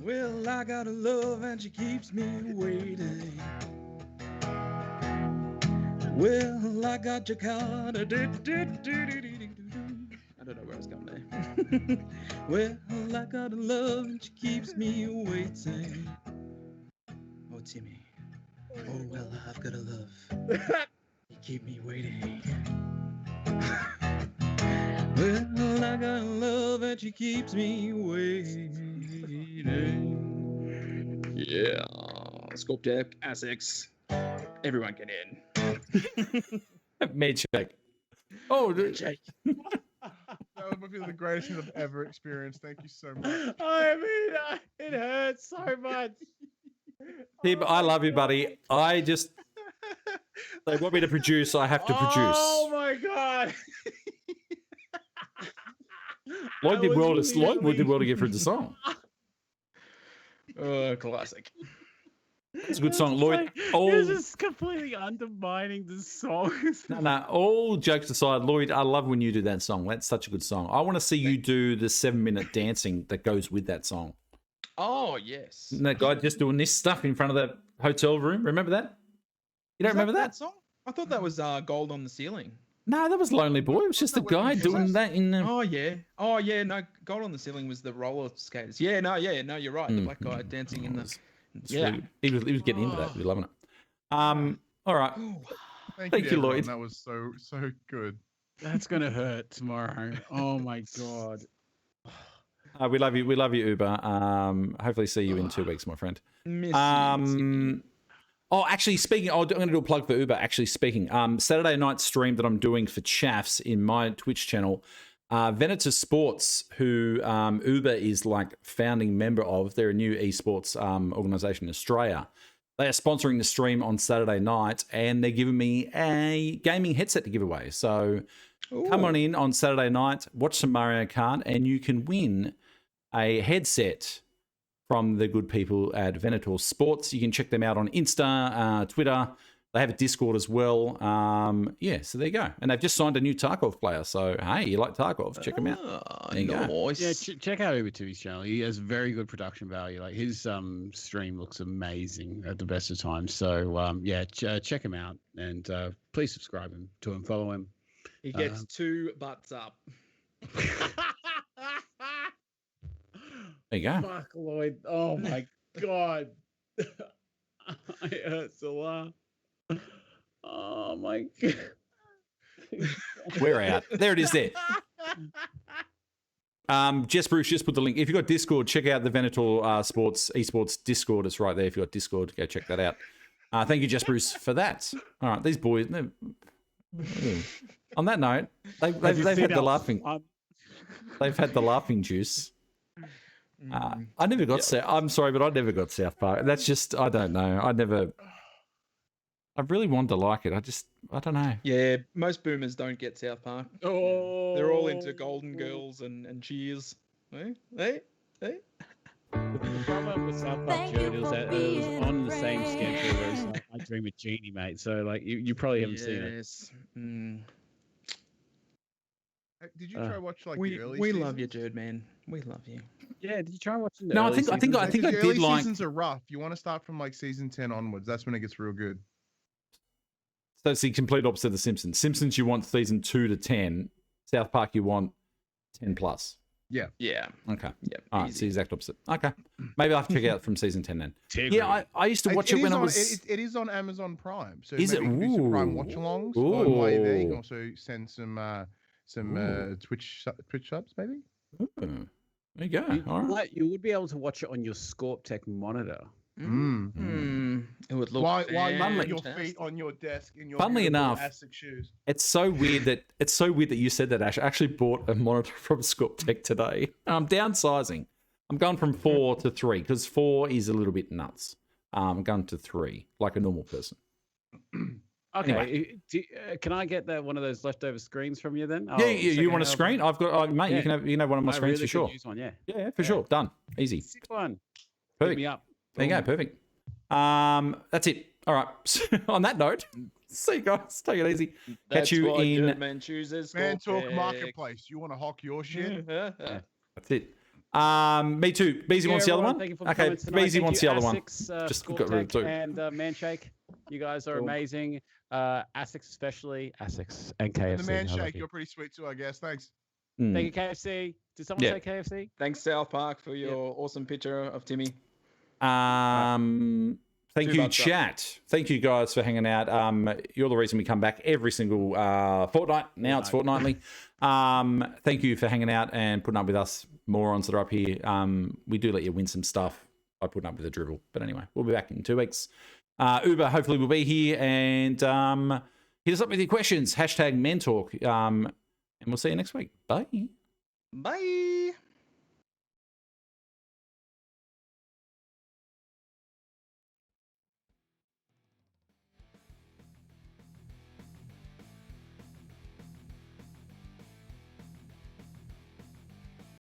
Well, I got a love and she keeps me waiting. Well, I got your card. I don't know where I was going there. Well, I got a love and she keeps me waiting. Oh, Timmy. Oh, well, I've got a love. You keep me waiting. Well, I got a love and she keeps me waiting. Yeah. Sculpt deck, Essex. Everyone get in. Made shake. Oh, Jake. That must be the greatest thing I've ever experienced. Thank you so much. I mean, it hurts so much. Tim, I love you, buddy. They want me to produce, I have to produce. Oh my god. Lloyd did well to get through the to song. Classic. It's a good song, Lloyd. You're just completely undermining the song. No, all jokes aside, Lloyd, I love when you do that song. That's such a good song. I want to see you do the 7-minute dancing that goes with that song. Oh, yes. Isn't that guy just doing this stuff in front of the hotel room? Remember that? You don't remember that? song? I thought that was Gold on the Ceiling. No, that was Lonely Boy. It was just a guy doing that in the... Oh, yeah. No, Gold on the Ceiling was the roller skaters. No, you're right. The black guy dancing in the... Yeah. He was getting into that. He was loving it. All right. Thank you, Lloyd. That was so good. That's gonna hurt tomorrow. Oh my god. We love you. We love you, Uber. Hopefully see you in 2 weeks, my friend. Miss Actually, speaking, I'm going to do a plug for Uber. Actually, speaking, Saturday night stream that I'm doing for Chaffs in my Twitch channel, Venator Sports, who Uber is like founding member of, they're a new esports organization in Australia. They are sponsoring the stream on Saturday night, and they're giving me a gaming headset to give away. So come on in on Saturday night, watch some Mario Kart, and you can win a headset from the good people at Venator Sports. You can check them out on Insta, Twitter. They have a Discord as well. So there you go. And they've just signed a new Tarkov player. So, hey, you like Tarkov? Check him out. There you go. Yeah, check out Uber to his channel. He has very good production value. Like his stream looks amazing at the best of times. So check him out and please subscribe to him, follow him. He gets 2 butts up. There you go. Fuck, Lloyd. Oh my god. It hurts to laugh. Oh my god. We're out. There it is there. Jess Bruce just put the link. If you've got Discord, check out the Venator Sports Esports Discord. It's right there. If you've got Discord, go check that out. Thank you, Jess Bruce, for that. All right, these boys. On that note, they've had the laughing. They've had the laughing juice. I never got South. I'm sorry, but I never got South Park. That's just I don't know. I really wanted to like it. I don't know. Yeah, most boomers don't get South Park. Oh, They're all into Golden Girls and Cheers. Hey. The problem with South Park, Jared, is that it was on the same schedule as like, My Dream of Genie, mate. So like you probably haven't seen it. Did you try watch like we the early? We seasons? love you, Jude, man. We love you. Yeah, did you try watching the No, I early think I seasons? did The early like. seasons are rough. You want to start from like season 10 onwards. That's when it gets real good. So it's the complete opposite of the Simpsons. Simpsons, you want season 2 to 10. South Park, you want 10 plus. Yeah. Okay. Yep. All right, it's the exact opposite. Okay. Maybe I'll have to check it out from season 10 then. Tigre. Yeah, I used to watch it when I was. It is on Amazon Prime. So Is maybe it? you can do some Prime Ooh. watch-alongs. While you're there, you can Ooh. also send some Twitch subs, maybe. Ooh. There you go. All right. You would be able to watch it on your Scorp Tech monitor. It would look While you have your fantastic. feet on your desk in your Funnily beautiful enough, Asics shoes. It's so weird that you said that, Ash. I actually bought a monitor from Scorp Tech today. I'm downsizing. I'm going from 4 to 3 because 4 is a little bit nuts. I'm going to 3 like a normal person. Okay, Anyway. Can I get one of those leftover screens from you then? Yeah, you want a screen? I've got, mate. Yeah. You can have one of my I screens really for sure. could use one, yeah. Yeah, for sure. Done. Easy. Sick one. Hit Perfect. me up. There you go. Perfect. That's it. All right. So, on that note, see you guys. Take it easy. That's Catch you why in. Good Man chooses Man Scorp Talk Tech. Marketplace. You want to hawk your shit? That's it. Me too. Beezy wants the other one. Thank you for Okay, comments tonight. Beezy Thank Uh, wants you, the other one. Asics, Just Scorp got rid of Tech two. and Manshake. You guys are Cool. amazing. Asics especially. Asics and KFC. And the man I love shake, you. you're pretty sweet too, I guess. Thanks. Mm. Thank you, KFC. Did someone Yeah. say KFC? Thanks, South Park, for your awesome picture of Timmy. Thank Two you, bucks up. chat. Thank you guys for hanging out. You're the reason we come back every single fortnight. Now it's fortnightly. Thank you for hanging out and putting up with us morons that are up here. We do let you win some stuff by putting up with the dribble. But anyway, we'll be back in 2 weeks. Uber hopefully will be here and hit us up with your questions. #mentalk. And we'll see you next week. Bye. Bye.